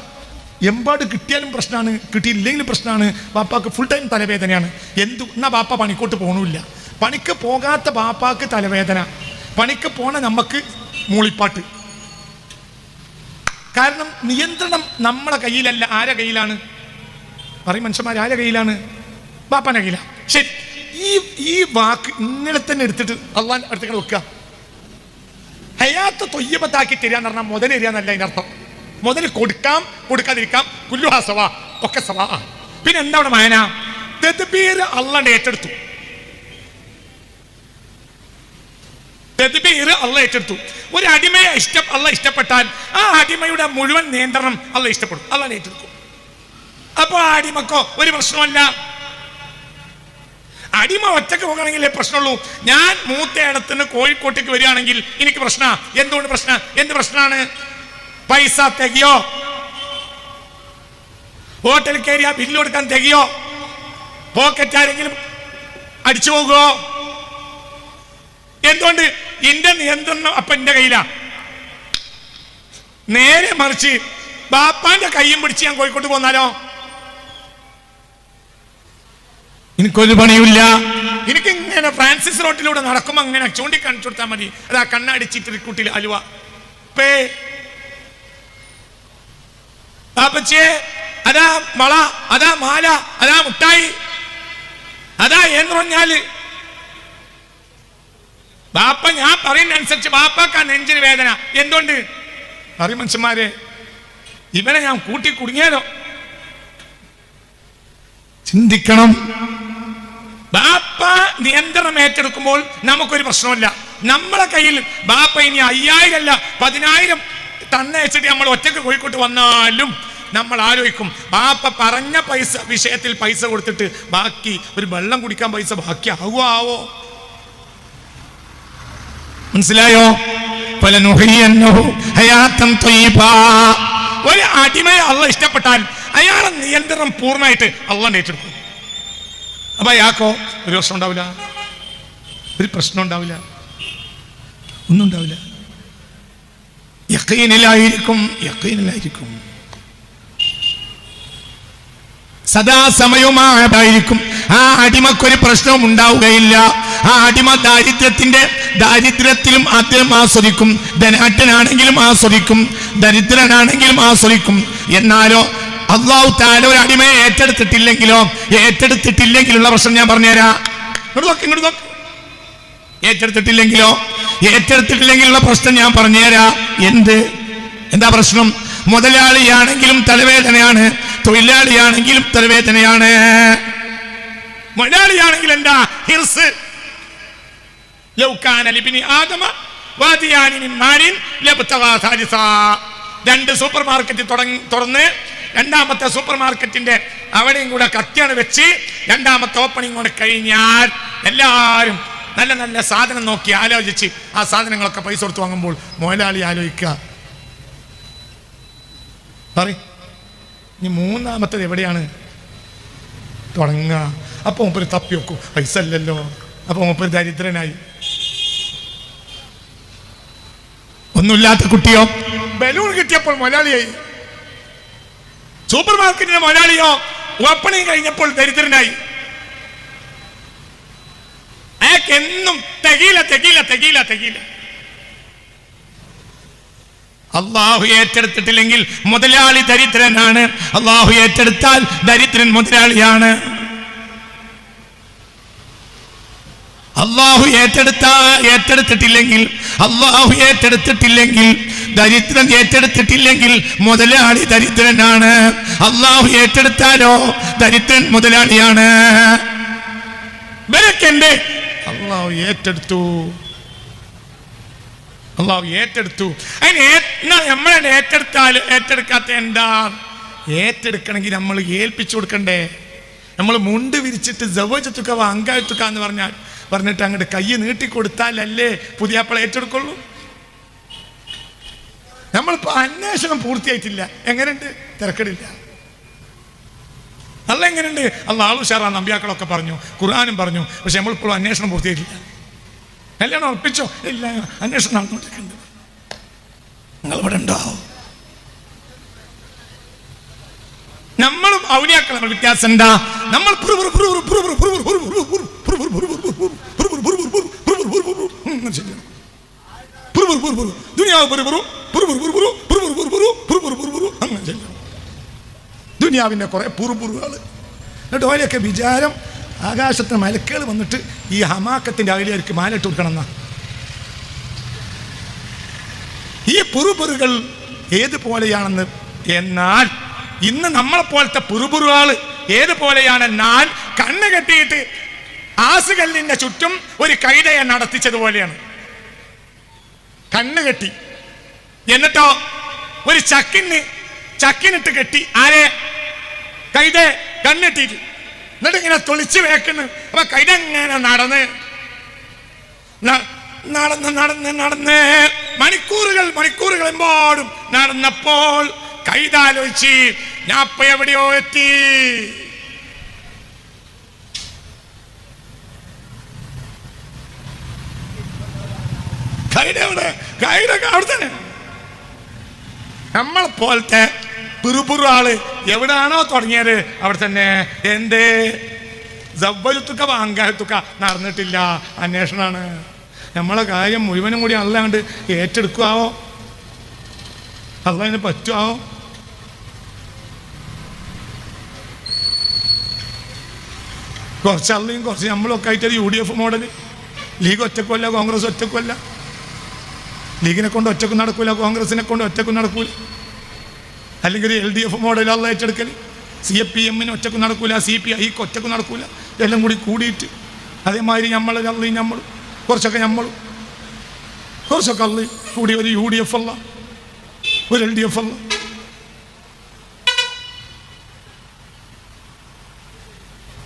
എമ്പാട് കിട്ടിയാലും പ്രശ്നമാണ്, കിട്ടിയില്ലെങ്കിലും പ്രശ്നമാണ്. ബാപ്പാക്ക് ഫുൾ ടൈം തലവേദനയാണ്. എന്നാ ബാപ്പ പണിക്കോട്ട് പോകണില്ല. പണിക്ക് പോകാത്ത ബാപ്പാക്ക് തലവേദന, പണിക്ക് പോണ നമുക്ക് മൂളിപ്പാട്ട്. കാരണം നിയന്ത്രണം നമ്മളെ കയ്യിലല്ല. ആരെ കയ്യിലാണ്? പറയും മനുഷ്യന്മാർ, ആരെ കയ്യിലാണ്? ബാപ്പാൻ്റെ കയ്യിലാണ്. ശരി, ഈ വാക്ക് ഇങ്ങനെ തന്നെ എടുത്തിട്ട് അള്ളാഹ് അടുത്തേക്ക് വെക്കുക. ഹയാത്ത് തൊയ്യബത്താക്കി തരികയെന്ന് പറഞ്ഞാൽ മുതൽ തരികയെന്നല്ല അതിൻ്റെ അർത്ഥം. മുതൽ കൊടുക്കാം കൊടുക്കാതിരിക്കാം, കുല്ലുഹാ സവാ, ഒക്കെ സവാ. പിന്നെ എന്താ അവിടെ മായന? തദ്ബീർ അള്ളാഹ് ഏറ്റെടുത്തു. തദ്ബീർ അള്ളാഹ് ഏറ്റെടുത്തു. ഒരു അടിമയെ അള്ളാഹ് ഇഷ്ടപ്പെട്ടാൽ ആ അടിമയുടെ മുഴുവൻ നിയന്ത്രണം അള്ളാഹ് ഇഷ്ടപ്പെടും, അള്ളാഹ് ഏറ്റെടുക്കും. അപ്പൊ ആ അടിമക്കോ ഒരു പ്രശ്നമല്ല. അടിമ ഒറ്റക്ക് പോകണമെങ്കിലേ പ്രശ്നമുള്ളൂ. ഞാൻ മൂത്തയിടത്തുനിന്ന് കോഴിക്കോട്ടേക്ക് വരികയാണെങ്കിൽ എനിക്ക് പ്രശ്നമാണ്. എന്തുകൊണ്ട് പ്രശ്നം? എന്ത് പ്രശ്നമാണ്? പൈസ തികയോ? ഹോട്ടലിൽ കയറിയാ ബില്ല് കൊടുക്കാൻ തികയോ? പോക്കറ്റ് ആരെങ്കിലും അടിച്ചു പോകുമോ? എന്തുകൊണ്ട്? എന്റെ നിയന്ത്രണം അപ്പൊ എന്റെ കയ്യിലാ. നേരെ മറിച്ച് ബാപ്പാന്റെ കയ്യും പിടിച്ച് ഞാൻ കോഴിക്കോട്ട് പോന്നാലോ? എനിക്കൊരു പണിയില്ല. എനിക്ക് ഇങ്ങനെ ഫ്രാൻസിസ് റോട്ടിലൂടെ നടക്കുമ്പോ അങ്ങനെ ചൂണ്ടിക്കാണിച്ചു കൊടുത്താൽ മതി. അതാ കണ്ണടിച്ചിട്ട് കുട്ടിയിൽ അലുവ പേ, അതാ വള, അതാ മാല, അതാ മുട്ടായി, അതാ എന്ന് പറഞ്ഞാല് ബാപ്പ ഞാൻ പറയുന്ന അനുസരിച്ച് ബാപ്പാക്കാ നെഞ്ചിന് വേദന. എന്തുകൊണ്ട്? അറിയും മനുഷ്യന്മാരെ, ഇവനെ ഞാൻ കൂട്ടി കുടുങ്ങിയാലോ? ചിന്തിക്കണം. ബാപ്പ നിയന്ത്രണം ഏറ്റെടുക്കുമ്പോൾ നമുക്കൊരു പ്രശ്നമില്ല. നമ്മളെ കയ്യിൽ ബാപ്പ ഇനി 5000 അല്ല 10000 തന്നയച്ചിട്ട് നമ്മൾ ഒറ്റക്ക് കോഴിക്കോട്ട് വന്നാലും നമ്മൾ ആലോചിക്കും, ബാപ്പ പറഞ്ഞ പൈസ വിഷയത്തിൽ പൈസ കൊടുത്തിട്ട് ബാക്കി ഒരു വെള്ളം കുടിക്കാൻ പൈസ ബാക്കി ആവോ? മനസ്സിലായോ? ഒരു അടിമയെ അള്ളാഹ് ഇഷ്ടപ്പെട്ടാൽ അയാളെ നിയന്ത്രണം പൂർണ്ണമായിട്ട് അള്ളാഹ് ഏറ്റെടുക്കും. അപ്പൊ അയാൾക്കോ ഒരു പ്രശ്നം ഉണ്ടാവില്ല. ഒരു പ്രശ്നം ഉണ്ടാവില്ല, ഒന്നും ഉണ്ടാവില്ല. യഖീനിലായിരിക്കും. സദാസമയവുമായിരിക്കും. ആ അടിമക്കൊരു പ്രശ്നവും ഉണ്ടാവുകയില്ല. ആ അടിമ ദാരിദ്ര്യത്തിലും അദ്ദേഹം ആസ്വദിക്കും. ധനാഢ്യനാണെങ്കിലും ആസ്വദിക്കും, ദരിദ്രനാണെങ്കിലും ആസ്വദിക്കും. എന്നാലോ അല്ലാഹു തആല ഒരു അടിമയെ ഏറ്റെടുത്തിട്ടില്ലെങ്കിലുള്ള പ്രശ്നം ഞാൻ പറഞ്ഞുതരാം. ഇങ്ങോട്ട് നോക്ക്. ഏറ്റെടുത്തിട്ടില്ലെങ്കിലുള്ള പ്രശ്നം ഞാൻ പറഞ്ഞുതരാം. എന്താ പ്രശ്നം? മുതലാളിയാണെങ്കിലും തലവേദനയാണ്, തൊഴിലാളിയാണെങ്കിലും തലവേദനയാണ്. മുതലാളിയാണെങ്കിൽ എന്താ? ഹിർസ്. ലൗ കാന ലിബ്നി ആദമ വാദിയാനി മിൻ മാലിൻ ലബ്തഗാ സാലിസാ. 2 സൂപ്പർ മാർക്കറ്റ് തുറന്ന് രണ്ടാമത്തെ സൂപ്പർ മാർക്കറ്റിന്റെ അവിടെയും കൂടെ കത്തിയാണ് വെച്ച് രണ്ടാമത്തെ ഓപ്പണിംഗ് കൂടെ കഴിഞ്ഞാൽ എല്ലാവരും നല്ല നല്ല സാധനം നോക്കി ആലോചിച്ച് ആ സാധനങ്ങളൊക്കെ പൈസ കൊടുത്ത് വാങ്ങുമ്പോൾ മുതലാളി ആലോചിക്കുക, ഇനി മൂന്നാമത്തേത് എവിടെയാണ് തുടങ്ങുക? അപ്പൊ മൂപ്പര് തപ്പി വെക്കും, പൈസ അല്ലല്ലോ. അപ്പൊ മൂപ്പര് ദരിദ്രനായി. ഒന്നുമില്ലാത്ത കുട്ടിയോ ബലൂൺ കിട്ടിയപ്പോൾ മുതലാളിയായി. സൂപ്പർ മാർക്കറ്റിന്റെ മുതലാളിയോ ഓപ്പണിംഗ് കഴിഞ്ഞപ്പോൾ ദരിദ്രനായി. അയാൾക്കെന്നും തെകയില്ല. അള്ളാഹു ഏറ്റെടുത്തിട്ടില്ലെങ്കിൽ മുതലാളി ദരിദ്രനാണ്, അള്ളാഹു ഏറ്റെടുത്താൽ ദരിദ്രൻ മുതലാളിയാണ്. അള്ളാഹു ഏറ്റെടുത്തിട്ടില്ലെങ്കിൽ ദരിദ്രൻ ഏറ്റെടുത്തിട്ടില്ലെങ്കിൽ മുതലാളി ദരിദ്രനാണ്. അള്ളാഹു ഏറ്റെടുത്താലോ ദരിദ്രൻ മുതലാളിയാണ്. ബരക്കന്റെ അള്ളാഹു ഏറ്റെടുത്തു. അതിന് നമ്മളെ ഏറ്റെടുക്കാത്ത എന്താ? ഏറ്റെടുക്കണമെങ്കിൽ നമ്മൾ ഏൽപ്പിച്ചു കൊടുക്കണ്ടേ? നമ്മൾ മുണ്ട് വിരിച്ചിട്ട് ജവജത്തുക്ക അങ്കായത്തുക്ക എന്ന് പറഞ്ഞിട്ട് അങ്ങോട്ട് കൈ നീട്ടിക്കൊടുത്താലല്ലേ പുതിയാപ്പിള ഏറ്റെടുക്കുള്ളൂ. നമ്മളിപ്പോ അന്വേഷണം പൂർത്തിയായിട്ടില്ല. എങ്ങനെയുണ്ട്? തിരക്കടില്ല. അല്ല എങ്ങനെയുണ്ട്? ആളു ഷാറാ നമ്പ്യാക്കളൊക്കെ പറഞ്ഞു, ഖുർആനും പറഞ്ഞു. പക്ഷെ നമ്മളിപ്പോഴും അന്വേഷണം പൂർത്തിയായിട്ടില്ല. കല്യാണം ഉറപ്പിച്ചോ? ഇല്ല, അന്വേഷണം നടന്നുകൊണ്ടിരിക്കുന്നുണ്ട്. നിങ്ങളിവിടെ ഉണ്ടാവും. നമ്മളും ഔലിയാക്കളും വ്യത്യാസം എന്താ? നമ്മൾ ദുനിയാവിന്റെ കുറെ പുറുപുറുകള്. എന്നിട്ട് ഓരൊക്കെ വിചാരം ആകാശത്തെ മലക്കുകൾ വന്നിട്ട് ഈ ഹമാക്കത്തിന്റെ അകലേക്ക് മാലിട്ട് കൊടുക്കണം എന്നാ. ഈ പുറുപുറുകൾ ഏതുപോലെയാണെന്ന് എന്നാൽ ഇന്ന് നമ്മളെ പോലത്തെ പുറുപുറുകൾ ഏതുപോലെയാണെന്നാൽ കണ്ണ് കെട്ടിയിട്ട് ആസുകല്ലിന്റെ ചുറ്റും ഒരു കൈതയെ നടത്തിച്ചതുപോലെയാണ്. കണ്ണ് കെട്ടി, എന്നിട്ടോ ഒരു ചക്കിനിട്ട് കെട്ടി. ആരെ? കൈത കണ്ണെട്ടിട്ട്. എന്നിട്ട് ഇങ്ങനെ തൊളിച്ച് വേക്കുന്നു. അപ്പൊ കൈത ഇങ്ങനെ നടന്ന് മണിക്കൂറുകൾ എമ്പാടും നടന്നപ്പോൾ കൈതാലോചിച്ച് ഞാൻ ഇപ്പൊ എവിടെയോ എത്തി. കൈത എവിടെ? കൈത അവിടെ തന്നെ. നമ്മളെ പോലത്തെ പുറുപുറാള് എവിടാണോ തുടങ്ങിയത് അവിടെ തന്നെ. എന്തേ? ജവ്വലുത്തുക്ക വാങ്കാത്തുക്ക നടന്നിട്ടില്ല, അന്വേഷണമാണ്. നമ്മളെ കാര്യം മുഴുവനും കൂടി അല്ലാണ്ട് ഏറ്റെടുക്കുവോ? അള്ളതിന് പറ്റുമോ? കുറച്ച് അള്ളയും കുറച്ച് നമ്മളൊക്കെ ആയിട്ട് UDF മോഡൽ. ലീഗ് ഒറ്റക്കുമല്ല, കോൺഗ്രസ് ഒറ്റക്കുമല്ല. ലീഗിനെ കൊണ്ട് ഒറ്റക്കും നടക്കൂല, കോൺഗ്രസിനെ കൊണ്ട് ഒറ്റക്കും നടക്കൂല. അല്ലെങ്കിൽ LDF മോഡൽ അള്ള ഏറ്റെടുക്കൽ. CPM ഒറ്റക്കും നടക്കൂല, CPIക്ക് ഒറ്റക്കും നടക്കൂല. എല്ലാം കൂടിയിട്ട് അതേമാതിരി നമ്മളും കുറച്ചൊക്കെ അള്ളി കൂടി ഒരു UDF അല്ല, ഒരു LDF അല്ല.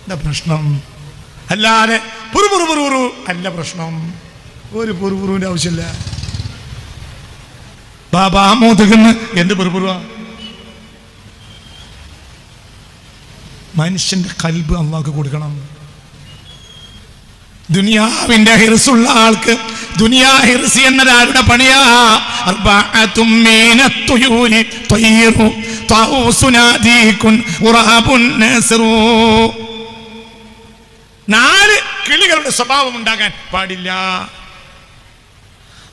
എന്താ പ്രശ്നം? അല്ലാതെ പുറു അല്ല പ്രശ്നം. ഒരു പുറുപുറുവിന്റെ ആവശ്യമില്ല. ബാബാ മോദകന്ന് എന്ത് പുറുപുറുവാ? മനുഷ്യന്റെ കൽബ് അള്ളാഹ്ക്ക് കൊടുക്കണം. ദുനിയാവിന്റെ ഹിർസുള്ള ആൾക്ക് ദുനിയാ ഹിർസ് എന്നതാരുടെ പണിയാ? അർബഅതും മീനത്തുയൂരി തയ്യിറു തൗസുനാദീകുൻ ഉറാബുൻ നസ്റു. 4 കിളികളുടെ സ്വഭാവം ഉണ്ടാകാൻ പാടില്ല.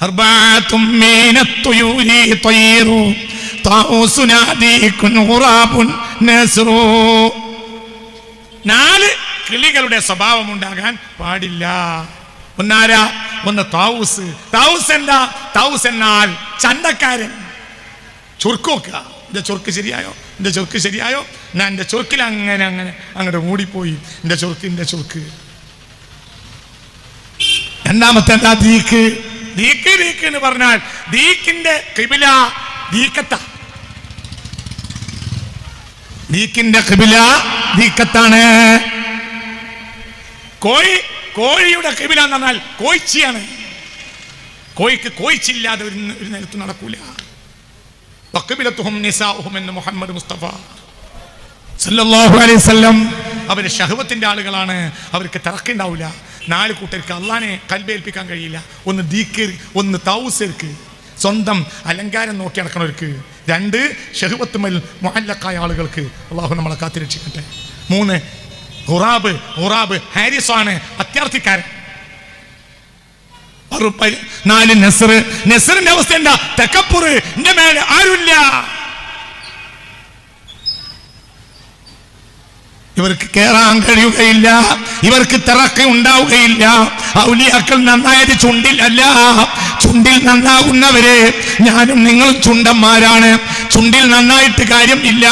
അർബഅതും മീനത്തുയൂരി തയ്യിറു തൗസുനാദീകുൻ ഉറാബുൻ നസ്റു. 4 കിളികളുടെ സ്വഭാവം ഉണ്ടാകാൻ പാടില്ല. ഒന്നാരാ? ഒന്ന് തൗസ്. തൗസ് എന്താ? തൗസ് എന്നാൽ ചന്തക്കാരൻ. ചുർക്ക് വെക്കുക. എന്റെ ചുർക്ക് ശരിയായോ? എന്റെ ചുർക്ക് ശരിയായോ? ഞാൻ എന്റെ ചുർക്കിൽ അങ്ങനെ അങ്ങനെ അങ്ങോട്ട് മൂടിപ്പോയി. എന്റെ ചുർക്ക്. രണ്ടാമത്തെ എന്താ? ദീക്ക്. ദീക്ക് എന്ന് പറഞ്ഞാൽ ദീക്കിന്റെ ഖിബില ദീക്കത്ത. ദീക്കിന്റെ ഖിബില ദീക്കത്താണ്. കോഴിയുടെ ഖിബില എന്ന് പറഞ്ഞാൽ കോഴിച്ചിയാണ്. കോഴിക്ക് കോഴിച്ചില്ലാതെ ഒരു നേരത്ത് നടക്കൂല. വഖിബിലത്തുഹും നിസാഉഹും എന്ന് മുഹമ്മദ് മുസ്തഫ സല്ലല്ലാഹു അലൈഹി വസല്ലം. അവർ ശഹവത്തിന്റെ ആളുകളാണ്. അവർക്ക് തറക്കുണ്ടാവില്ല. 4 കൂട്ടർക്ക് അള്ളാനെ കൽബേൽപ്പിക്കാൻ കഴിയില്ല. ഒന്ന് ദീക്ക്, ഒന്ന് തൗസർക്ക് സ്വന്തം അലങ്കാരം നോക്കി നടക്കണവർക്ക്. 2 ഷഹവത്തുമൽ മുഅല്ലഖായ ആളുകൾക്ക്. അള്ളാഹു നമ്മളെ കാത്തിരക്ഷിക്കട്ടെ. 3 ഹുറാബ് ഹാരിസാണ്, അത്യാർത്ഥിക്കാരൻ. 4 നെസ്റിന്റെ അവസ്ഥ എന്താ? തകബ്ബുർ. എന്റെ മേലെ ആരുമില്ല. ഇവർക്ക് കേറാൻ കഴിയുകയില്ല. ഇവർക്ക് തറക്ക് ഉണ്ടാവുകയില്ല. ഔലിയാക്കൾ നന്നായത് ചുണ്ടിൽ അല്ല. ചുണ്ടിൽ നന്നാകുന്നവരെ ഞാനും നിങ്ങളും ചുണ്ടന്മാരാണ്. ചുണ്ടിൽ നന്നായിട്ട് കാര്യം ഇല്ല.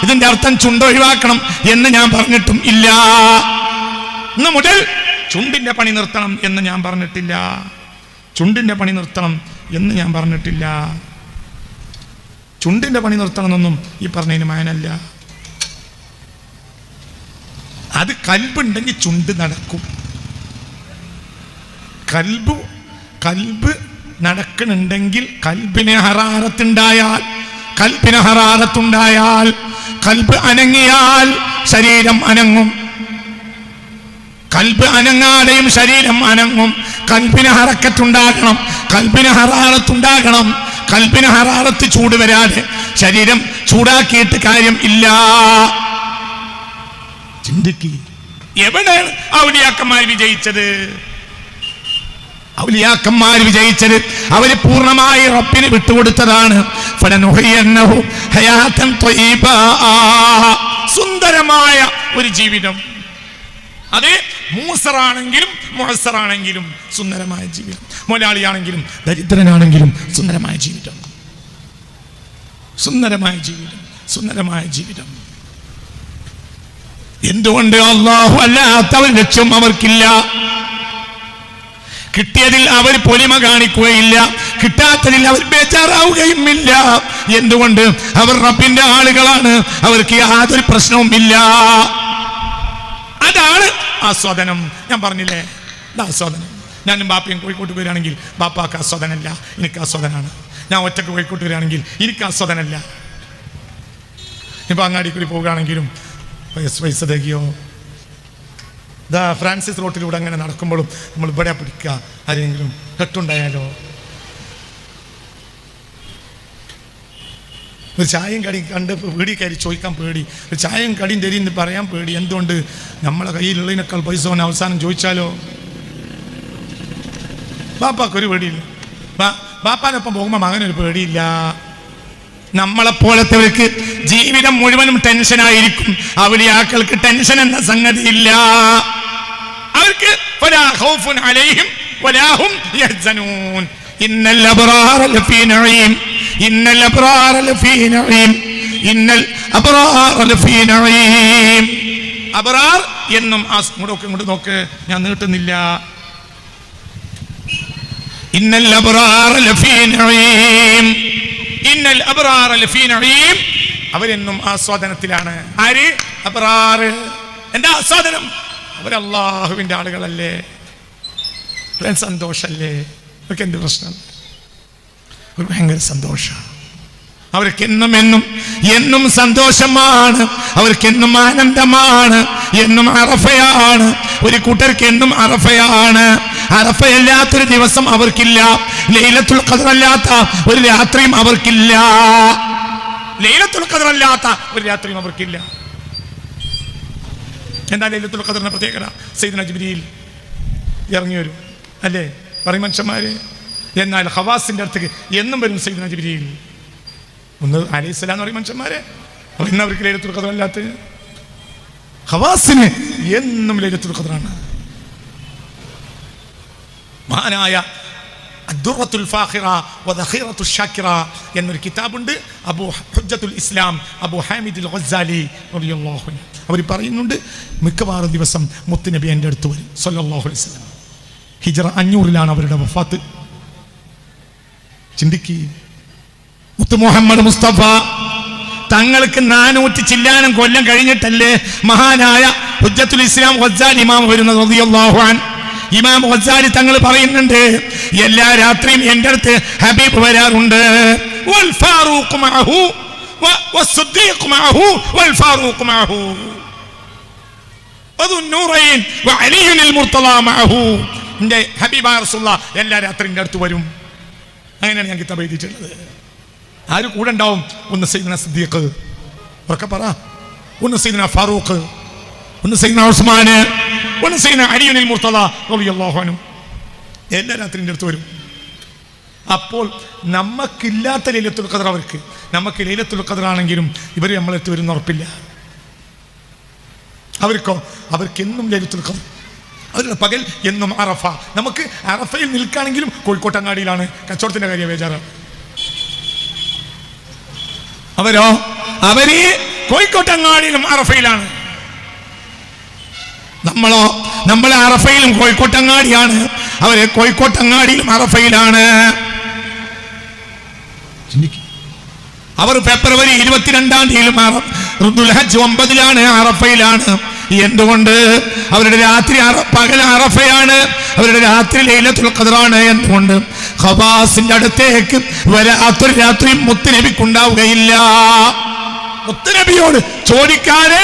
ഇതിന്റെ അർത്ഥം ചുണ്ടൊഴിവാക്കണം എന്ന് ഞാൻ പറഞ്ഞിട്ടും ഇല്ല. ഇന്ന് മുതൽ ചുണ്ടിന്റെ പണി നിർത്തണം എന്ന് ഞാൻ പറഞ്ഞിട്ടില്ല. ചുണ്ടിന്റെ പണി നിർത്തണം എന്ന് ഞാൻ പറഞ്ഞിട്ടില്ല. ചുണ്ടിന്റെ പണി നിർത്തണം എന്നൊന്നും ഈ പറഞ്ഞതിന് മാനല്ല. അത് കൽബുണ്ടെങ്കിൽ ചുണ്ട് നടക്കും. കൽബ് നടക്കണുണ്ടെങ്കിൽ കൽബിന് ഹറാറത്തുണ്ടായാൽ കൽബ് അനങ്ങിയാൽ ശരീരം അനങ്ങും. കൽബ് അനങ്ങാതെയും ശരീരം അനങ്ങും. കൽബിന് ഹറക്കത്തുണ്ടാകണം. കൽബിന് ഹറാറത്തുണ്ടാകണം. കൽബിന് ഹറാറത്ത് ചൂട് വരാതെ ശരീരം ചൂടാക്കിയിട്ട് കാര്യം ഇല്ല. ചിന്തിക്ക്. എവിടെയാണ് ഔലിയാക്കന്മാർ വിജയിച്ചത്? ഔലിയാക്കന്മാർ വിജയിച്ചത് അവര് പൂർണ്ണമായി റബ്ബിന് വിട്ടുകൊടുത്തതാണ്. ഫലനുഹയ്യന്നഹു ഹയാതൻ ത്വയ്യിബാ. സുന്ദരമായ ഒരു ജീവിതം. അത് മൂസറാണെങ്കിലും മുഅസ്സറാണെങ്കിലും സുന്ദരമായ ജീവിതം. മുതലാളിയാണെങ്കിലും ദരിദ്രനാണെങ്കിലും സുന്ദരമായ ജീവിതം. സുന്ദരമായ ജീവിതം. എന്തുകൊണ്ട്? അല്ലാഹു അല്ലാത്തവർ ലക്ഷ്യം അവർക്കില്ല. കിട്ടിയതിൽ അവർ പൊലിമ കാണിക്കുകയില്ല. കിട്ടാത്തതിൽ അവർ ബേജാറാവുകയും ഇല്ല. എന്തുകൊണ്ട്? അവർ റബ്ബിന്റെ ആളുകളാണ്. അവർക്ക് യാതൊരു പ്രശ്നവും ഇല്ല. അതാണ് ആസ്വാദനം. ഞാൻ പറഞ്ഞില്ലേ, ആസ്വാദനം. ഞാനും ബാപ്പയും കോഴിക്കോട്ട് വരികയാണെങ്കിൽ ബാപ്പാക്ക് ആസ്വാദനമല്ല, എനിക്ക് ആസ്വാദനമാണ്. ഞാൻ ഒറ്റക്ക് കോഴിക്കോട്ട് വരികയാണെങ്കിൽ എനിക്ക് ആസ്വാദനമല്ല. ഇപ്പൊ അങ്ങാടി കൂടി പോവുകയാണെങ്കിലും പൈസ തകിയോ ഫ്രാൻസിസ് റോട്ടിലൂടെ അങ്ങനെ നടക്കുമ്പോഴും നമ്മൾ ഇവിടെ പിടിക്കുക. ആരെങ്കിലും കെട്ടുണ്ടായാലോ? ഒരു ചായയും കടിയും കണ്ട് വീടി കയറി ചോദിക്കാൻ പേടി. ഒരു ചായയും കടിയും തരീന്ന് പറയാൻ പേടി. എന്തുകൊണ്ട്? നമ്മളെ കയ്യിലുള്ളതിനേക്കാൾ പൈസ ഓൻ അവസാനം ചോദിച്ചാലോ? ബാപ്പാക്കൊരു പേടിയില്ല. ബാപ്പാനൊപ്പം പോകുമ്പോൾ മകനൊരു പേടിയില്ല. നമ്മളെപ്പോലത്തെവർക്ക് ജീവിതം മുഴുവനും ടെൻഷനായിരിക്കും. ഔലിയാക്കൾക്ക് ടെൻഷൻ എന്ന സംഗതി ഇല്ല. അവർക്ക് ഫലാ ഖൗഫുൻ അലൈഹിം വലാ ഹും യഹ്സനൂൻ. ഇന്നൽ അബ്റാറ ലഫീ നഈം. ഇന്നൽ അബ്റാറ ലഫീ നഈം. ഇന്നൽ അബ്റാറ ലഫീ നഈം. അബ്റാർ എന്നും ഇങ്ങോട്ട് നോക്ക്, ഞാൻ നീട്ടുന്നില്ല. ഇന്നൽ അബ്റാറ ലഫീ നഈം. ഇന്നൽ അബ്റാറ ലഫീ നഈം. അവരെന്നും ആസ്വാദനത്തിലാണ്. ആര്? അബ്റാർ. എന്താ ആസ്വാദനം? അവരല്ലാഹുവിന്റെ ആളുകളല്ലേ? സന്തോഷല്ലേ? അവർക്ക് എന്ത് പ്രശ്നം? ഒരു ഭയങ്കര സന്തോഷം. അവർക്ക് എന്നും സന്തോഷമാണ്. അവർക്കെന്നും ആനന്ദമാണ്. എന്നും അറഫയാണ്. ഒരു കൂട്ടർക്ക് എന്നും അറഫയാണ്. അറഫയല്ലാത്തൊരു ദിവസം അവർക്കില്ല. ലൈലത്തുൽ ഖദ്ർ അല്ലാത്ത ഒരു രാത്രിയും അവർക്കില്ല. ലൈലത്തുൽ ഖദ്ർ അല്ലാത്ത ഒരു രാത്രിയും അവർക്കില്ല. എന്താ ലൈലത്തുൽ ഖദ്റിന്റെ പ്രത്യേകത? സയ്യിദുനാ ജിബ്രീൽ ഇറങ്ങി വരും അല്ലേ, പറയും മനുഷ്യന്മാര്. എന്നാൽ ഖവാസിന്റെ അടുത്തേക്ക് എന്നും വരും സയ്യിദുനാ ജിബ്രീൽ. ഒന്ന് അലൈഹിസ്സലാം എന്ന് പറയും മനുഷ്യന്മാരെ. ഇന്ന് അവർക്ക് ലൈലത്തുൽ ഖദ്ർ അല്ലാത്ത, ഖവാസിന് എന്നും ലൈലത്തുൽ ഖദ്റാണ്. മഹാനായ അദ്ദുറത്തുൽ ഫാഖിറ വദഖീറത്തുൽ ഷാക്കിറ എന്നൊരു കിതാബുണ്ട്. അബൂ ഹുജ്ജത്തുൽ ഇസ്ലാം അബൂ ഹാമിദുൽ ഗസ്സാലി റളിയല്ലാഹു അൻഹു അവർ പറയുന്നുണ്ട്, മിക്കവാറും ദിവസം മുത്തുനബി എൻ്റെ അടുത്ത് വരും സല്ലല്ലാഹു അലൈഹി വസല്ലം. ഹിജ്റ 500 അവരുടെ വഫാത്ത്. ചിന്തിക്ക്, മുത്ത് മുഹമ്മദ് മുസ്തഫ തങ്ങൾക്ക് 400 ചില്ലാനം കൊല്ലം കഴിഞ്ഞിട്ടല്ലേ മഹാനായ ഹുജ്ജത്തുൽ ഇസ്ലാം ഗസ്സാലി ഇമാം വരുന്നത് റളിയല്ലാഹു അൻഹു. ഇമാം ഗസ്സാലി തങ്ങൾ പറയുന്നുണ്ട്, എല്ലാ രാത്രിയും എൻ്റെ അടുത്ത് ഹബീബ് വരാറുണ്ട്. വൽ ഫാറൂഖ് മഅഹു വസ്സുദ്ദീഖ് മഅഹു വൽ ഫാറൂഖ് മഅഹു വദുന്നൂറൈൻ വഅലിയുൽ മുർത്തള മഅഹു. എൻ്റെ ഹബീബായ റസൂലുള്ളാഹ് എല്ലാ രാത്രിയും എൻ്റെ അടുത്ത് വരും. അങ്ങനെയാണ് ഞാൻ കിതാബ് എഴുതിയിട്ടുള്ളത്. ആര് കൂടെ ഉണ്ടാവും? ഒന്ന് സയ്യിദുനാ സിദ്ദീഖ്, ഉറക്കെ പറ, ഒന്ന് സയ്യിദുനാ ഫാറൂഖ്, ഒന്ന് സയ്യിദുനാ ഉസ്മാൻ, ഒന്ന് സയ്യിദുനാ അലിയുൽ മുർത്തള റളിയല്ലാഹു അൻഹു. എല്ലാ രാത്രിയും എൻ്റെ അടുത്ത് വരും. അപ്പോൾ നമുക്കില്ലാത്ത ലൈലത്തുൽ ഖദ്ർ അവർക്ക്, നമുക്ക് ലൈലത്തുൽ ഖദ്ർ ആണെങ്കിലും ഇവർ നമ്മളെടുത്ത് വരുന്ന ഉറപ്പില്ല. അവർക്കോ? അവർക്ക് എന്നും ലൈലത്തുൽ ഖദ്ർ, അവരുടെ പകൽ എന്നും അറഫ. നമുക്ക് അറഫയിൽ നിൽക്കുകയാണെങ്കിലും കോഴിക്കോട്ടങ്ങാടിയിലാണ്, കച്ചവടത്തിന്റെ കാര്യം ബേജാറ്. അവരോ? അവര് കോഴിക്കോട്ടങ്ങാടിയിലും അറഫയിലാണ്. നമ്മളോ? നമ്മൾ അറഫയിലും കോഴിക്കോട്ടങ്ങാടിയാണ്, അവര് കോഴിക്കോട്ടങ്ങാടിയിലും അറഫയിലാണ്. അവർ ഫെബ്രുവരി 22-ാം തീയതി ദുൽഹജ്ജ് 9-ലാണ് അറഫയിലാണ്. എന്തുകൊണ്ട്? അവരുടെ രാത്രി പകൽ അറഫയാണ്, അവരുടെ രാത്രി ലൈലത്തുൽ ഖദ്റാണ്. എന്തുകൊണ്ട്? ഖവാസിന്റെ അടുത്തേക്ക് വരാത്തൊരു രാത്രി മുത്തുനബിക്കുണ്ടാവുകയില്ല. മുത്തുനബിയോട് ചോദിക്കാതെ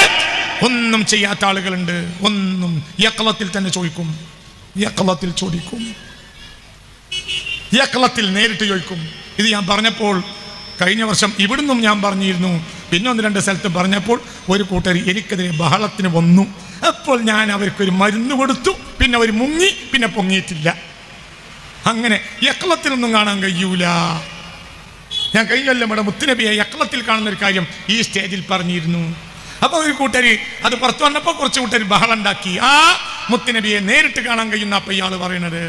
ഒന്നും ചെയ്യാത്ത ആളുകളുണ്ട്. ഒന്നും യഖ്ലത്തിൽ തന്നെ ചോദിക്കും, യഖ്ലത്തിൽ ചോദിക്കും, യഖ്ലത്തിൽ നേരിട്ട് ചോദിക്കും. ഇത് ഞാൻ പറഞ്ഞപ്പോൾ കഴിഞ്ഞ വർഷം ഇവിടുന്നും ഞാൻ പറഞ്ഞിരുന്നു. പിന്നെ 1-2 സ്ഥലത്ത് പറഞ്ഞപ്പോൾ ഒരു കൂട്ടർ എനിക്കെതിരെ ബഹളത്തിന് വന്നു. അപ്പോൾ ഞാൻ അവർക്കൊരു മരുന്ന് കൊടുത്തു. പിന്നെ അവർ മുങ്ങി, പിന്നെ പൊങ്ങിയിട്ടില്ല. അങ്ങനെ യഖ്ലത്തിനൊന്നും കാണാൻ കഴിയൂല. ഞാൻ കഴിഞ്ഞല്ല നമ്മുടെ മുത്തുനബിയെ യഖ്ലത്തിൽ കാണുന്ന ഒരു കാര്യം ഈ സ്റ്റേജിൽ പറഞ്ഞിരുന്നു. അപ്പോൾ ഒരു കൂട്ടര് അത് പുറത്തു വന്നപ്പോൾ കുറച്ച് കൂട്ടർ ബഹളം ഉണ്ടാക്കി. ആ മുത്തുനബിയെ നേരിട്ട് കാണാൻ കഴിയുന്ന അപ്പം ഇയാൾ പറയണത്.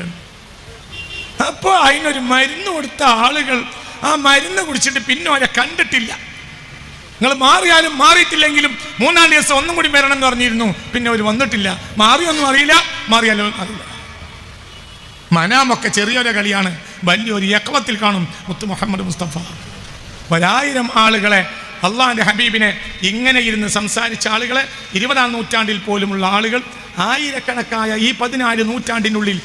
അപ്പോൾ അതിനൊരു മരുന്ന് കൊടുത്ത ആളുകൾ ആ മരുന്ന് കുടിച്ചിട്ട് പിന്നെ അവരെ കണ്ടിട്ടില്ല. നിങ്ങൾ മാറിയാലും മാറിയിട്ടില്ലെങ്കിലും 3-ാം ദിവസം ഒന്നും കൂടി വരണം എന്ന് പറഞ്ഞിരുന്നു. പിന്നെ അവർ വന്നിട്ടില്ല. മാറിയൊന്നും അറിയില്ല, മാറിയാലും അറിയില്ല. മനാമൊക്കെ ചെറിയൊരു കളിയാണ്, വലിയൊരു യഖ്ലത്തിൽ കാണും മുത്ത് മുഹമ്മദ് മുസ്തഫ. 1000 ആളുകളെ അള്ളാഹിന്റെ ഹബീബിനെ ഇങ്ങനെ ഇരുന്ന് സംസാരിച്ച ആളുകളെ 20-ാം നൂറ്റാണ്ടിൽ പോലുമുള്ള ആളുകൾ ആയിരക്കണക്കായ ഈ 14 നൂറ്റാണ്ടിനുള്ളിൽ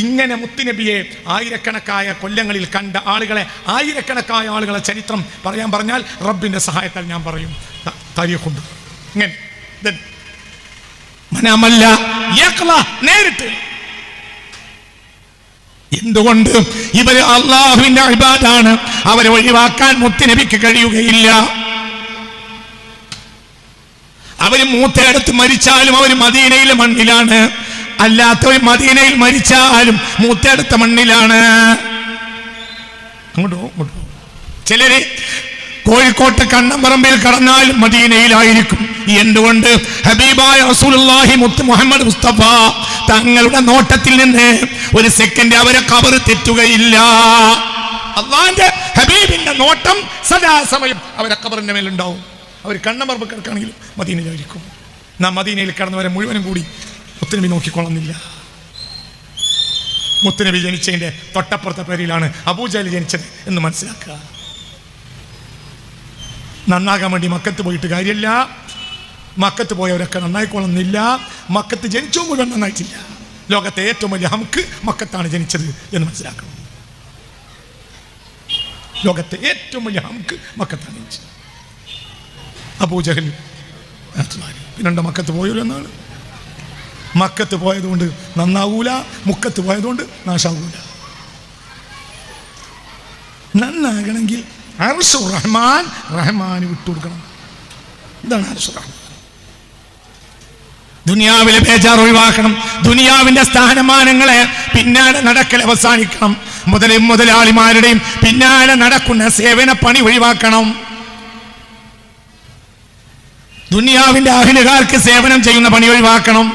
ഇങ്ങനെ മുത്തുനബിയെ ആയിരക്കണക്കായ കൊല്ലങ്ങളിൽ കണ്ട ആളുകളെ, ആയിരക്കണക്കായ ആളുകളെ ചരിത്രം പറയാൻ പറഞ്ഞാൽ റബ്ബിന്റെ സഹായത്താൽ ഞാൻ പറയും താരീഖുണ്ട്. ഇങ്ങനെ മനമല്ല, യഖ്ല നേരിട്ട്. എന്തുകൊണ്ട്? ഇവര് അള്ളാഹുവിന്റെ ഇബാദാണ്, അവരെ ഒഴിവാക്കാൻ മുത്തുനബിക്ക് കഴിയുകയില്ല. അവര് മൂത്തയിടത്ത് മരിച്ചാലും അവര് മദീനയിലെ മണ്ണിലാണ്, അല്ലാത്തവർ മദീനയിൽ മരിച്ചാലും മൂത്തടുത്ത മണ്ണിലാണ്. അങ്ങോട്ടോ ചിലര് കോഴിക്കോട്ട് കണ്ണമ്പറമ്പിൽ കടന്നാലും മദീനയിലായിരിക്കും. എന്തുകൊണ്ട്? ഹബീബായ റസൂലുള്ളാഹി മുത്ത് മുഹമ്മദ് മുസ്തഫ തങ്ങളുടെ നോട്ടത്തിൽ നിന്ന് ഒരു സെക്കൻഡ് അവരെ ഖബർ തെറ്റുകയില്ല. അള്ളാന്റെ ഹബീബിന്റെ നോട്ടം സദാസമയം അവരെ ഖബറിന്റെ മേലുണ്ടാവും. അവർ കണ്ണമ്പറമ്പ് കിടക്കുകയാണെങ്കിലും മദീനയിലായിരിക്കും. നാം മദീനയിൽ കിടന്നവരെ മുഴുവനും കൂടി മുത്തുനബി നോക്കിക്കൊള്ളുന്നില്ല. മുത്തുനബി ജനിച്ചതിന്റെ തൊട്ടപ്പുറത്തെ പേരിലാണ് അബൂജഹൽ ജനിച്ചത് എന്ന് മനസ്സിലാക്കുക. നന്നാകാൻ വേണ്ടി മക്കത്ത് പോയിട്ട് കാര്യമില്ല. മക്കത്ത് പോയവരൊക്കെ നന്നായിക്കൊള്ളുന്നില്ല. മക്കത്ത് ജനിച്ചോ മുഴുവൻ നന്നായിട്ടില്ല. ലോകത്തെ ഏറ്റവും വലിയ ഹംക്ക് മക്കത്താണ് ജനിച്ചത് എന്ന് മനസ്സിലാക്കണം. ലോകത്തെ ഏറ്റവും വലിയ ഹംക്ക് മക്കത്താണ് ജനിച്ചത്. അബൂജഹൽ പിന്നെണ്ട മക്കത്ത് പോയല്ലോ എന്നാണ്. മക്കത്ത് പോയതുകൊണ്ട് നന്നാവൂല, മുക്കത്ത് പോയതുകൊണ്ട് നാശാവൂല. നന്നാകണമെങ്കിൽ അർശുർ റഹ്മാൻ, റഹ്മാന് വിട്ടുകൊടുക്കണം. ഇതാണ് അർശുർ റഹ്മാൻ. ദുനിയാവിലെ ബേജാർ ഒഴിവാക്കണം. ദുനിയാവിന്റെ സ്ഥാനമാനങ്ങളെ പിന്നാലെ നടക്കൽ അവസാനിക്കണം. മുതലാളിമാരുടെയും പിന്നാലെ നടക്കുന്ന സേവന പണി ഒഴിവാക്കണം. ദുനിയാവിന്റെ അഹ്ലുകാർക്ക് സേവനം ചെയ്യുന്ന പണി ഒഴിവാക്കണം.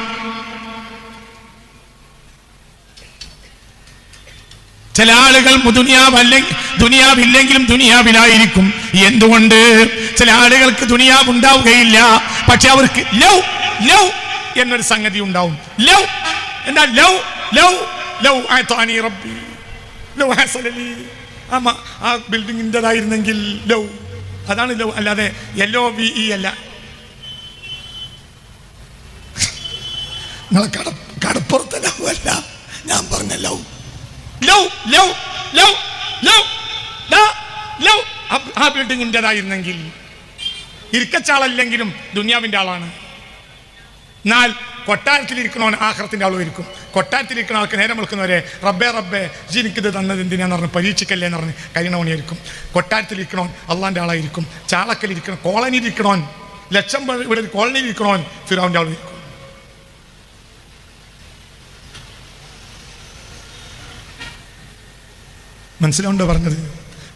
ചില ആളുകൾ ദുനിയാവില്ലെങ്കിലും ദുനിയാവിലായിരിക്കും. എന്തുകൊണ്ട്? ചില ആളുകൾക്ക് ദുനിയാവ് ഉണ്ടാവുകയില്ല, പക്ഷെ അവർക്ക് ലവ് ലവ് എന്നൊരു സംഗതി ഉണ്ടാവും. ലവ് എന്താ? ലവ് ലവ് ലവ് ആനി റബ്ബി ലവ് ഹസലി. ആ ബിൽഡിങ്ങിൻ്റെതായിരുന്നെങ്കിൽ ലവ്, അതാണ് ലവ്, അല്ലാതെ LOVE അല്ല. നിങ്ങളെ കടപ്പുറത്തെ ലവ് അല്ല ഞാൻ പറഞ്ഞ love. Love love love love love ആ ബിൽഡിങ്ങിൻ്റെതായിരുന്നെങ്കിൽ. ഇരിക്കച്ചാളല്ലെങ്കിലും ദുനിയാവിൻ്റെ ആളാണ്. എന്നാൽ കൊട്ടാരത്തിലിരിക്കണവൻ ആഖിറത്തിന്റെ ആളും ഇരിക്കും. കൊട്ടാരത്തിലിരിക്കുന്ന ആൾക്ക് നേരം വിളിക്കുന്നവരെ റബ്ബേ റബ്ബേ എനിക്കിത് തന്നത് എന്തിനാന്ന് പറഞ്ഞ് പരീക്ഷിക്കല്ലേ എന്ന് പറഞ്ഞ് കഴിയണവനായിരിക്കും. കൊട്ടാരത്തിലിരിക്കണവൻ അള്ളാന്റെ ആളായിരിക്കും. ചാളക്കലിരിക്കണം, കോളനിയിലിരിക്കണവൻ, ലക്ഷം ഇവിടെ കോളനിയിലിരിക്കണവൻ ഫിറൗന്റെ ആളും ഇരിക്കും. മനസ്സിലാവുണ്ടോ പറഞ്ഞത്?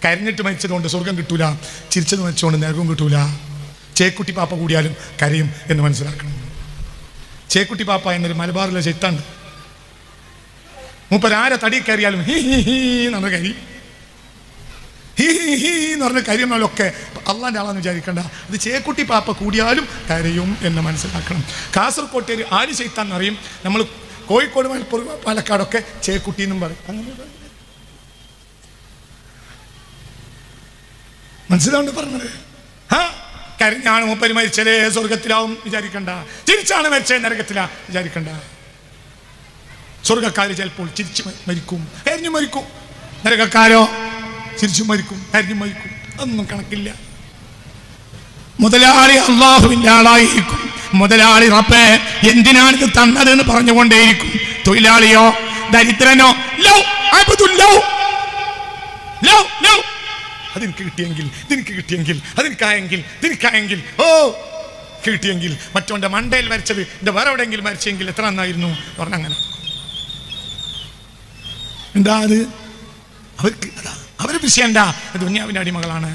കരഞ്ഞിട്ട് മരിച്ചതുകൊണ്ട് സ്വർഗം കിട്ടൂല, ചിരിച്ചത് മരിച്ചുകൊണ്ട് നരകവും കിട്ടൂല. ചേക്കുട്ടി പാപ്പ കൂടിയാലും കരയും എന്ന് മനസ്സിലാക്കണം. ചേക്കുട്ടി പാപ്പ എന്നൊരു മലബാറിലെ ചെത്താണ്. മൂപ്പരാരെ തടി കയറിയാലും ഹി ഹി ഹി എന്ന് കരി, ഹി ഹി ഹി എന്ന് പറഞ്ഞ കരിയുന്നവരൊക്കെ അള്ളാന്റെ ആളാന്ന് വിചാരിക്കണ്ട. ഇത് ചേക്കുട്ടി പാപ്പ കൂടിയാലും കരയും എന്ന് മനസ്സിലാക്കണം. കാസർകോട്ടേര് ആര് ചെയ്ത്താൻ അറിയും. നമ്മൾ കോഴിക്കോട്, മലപ്പുറം, പാലക്കാടൊക്കെ ചേക്കുട്ടി എന്നും പറയും. അങ്ങനെ മനസ്സിലാവുണ്ട് പറഞ്ഞത്? കരഞ്ഞാണ് മൂപ്പര് മരിച്ചതേ സ്വർഗത്തിലാവും വിചാരിക്കണ്ട. ചിരിച്ചാണ് മരിച്ചത് നരകത്തിലാ വിചാരിക്കണ്ട. സ്വർഗക്കാര് ചിലപ്പോൾ ചിരിച്ചു മരിക്കും, കരിഞ്ഞു മരിക്കും. നരകക്കാരോ ചിരിച്ചു മരിക്കും, കരിഞ്ഞു മരിക്കും. അതൊന്നും കണക്കില്ല. മുതലാളി അള്ളാഹുവിന്റെ ആളായിരിക്കും. മുതലാളി റബ്ബേ എന്തിനാണിത് തന്നതെന്ന് പറഞ്ഞുകൊണ്ടേയിരിക്കും. തൊഴിലാളിയോ ദരിദ്രനോ ലവ് ലവ് ലവ് അതെനിക്ക് കിട്ടിയെങ്കിൽ, ഇതെനിക്ക് കിട്ടിയെങ്കിൽ, അതെനിക്കായെങ്കിൽ, ഇതെനിക്കായെങ്കിൽ, ഓ കിട്ടിയെങ്കിൽ. മറ്റോന്റെ മണ്ടയിൽ മരിച്ചത് എൻ്റെ വേറെ എവിടെയെങ്കിലും മരിച്ചെങ്കിൽ എത്ര നന്നായിരുന്നു പറഞ്ഞ. അങ്ങനെ എന്താ അത്? അവർക്ക് അവരെ വിഷയണ്ട. ദുനിയാവിൻ്റെ അടിമകളാണ്.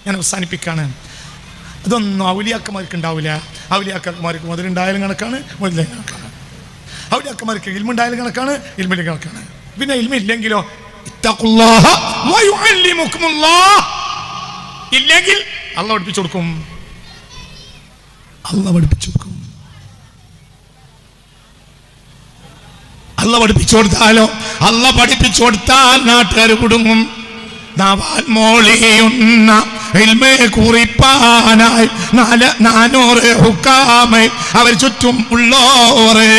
ഞാൻ അവസാനിപ്പിക്കാണ്. അതൊന്നും ഔലിയാക്കന്മാർക്ക് ഉണ്ടാവില്ല. ഔലിയാക്കന്മാർക്ക് മുതലുണ്ടായാലും കണക്കാണ്, മുതലേ കണക്കാണ്. ഔലിയാക്കന്മാർക്ക് ഇൽമുണ്ടായാലും കണക്കാണ്, ഇൽമിൻ്റെ കണക്കാണ്. പിന്നെ ഇൽമില്ലെങ്കിലോ ഇല്ലെങ്കിൽ അള്ളാഹ് പഠിപ്പിച്ചു കൊടുക്കും. അള്ളാഹ് പഠിപ്പിച്ചു കൊടുക്കും. അള്ളാഹ് പഠിപ്പിച്ചു കൊടുത്താലോ? അള്ളാഹ് പഠിപ്പിച്ചു കൊടുത്താൽ നാട്ടുകാർ കുടുങ്ങും. കുറിപ്പാനായി 400 ഹുക്കാമെ അവർ ചുറ്റും ഉള്ളോറേ.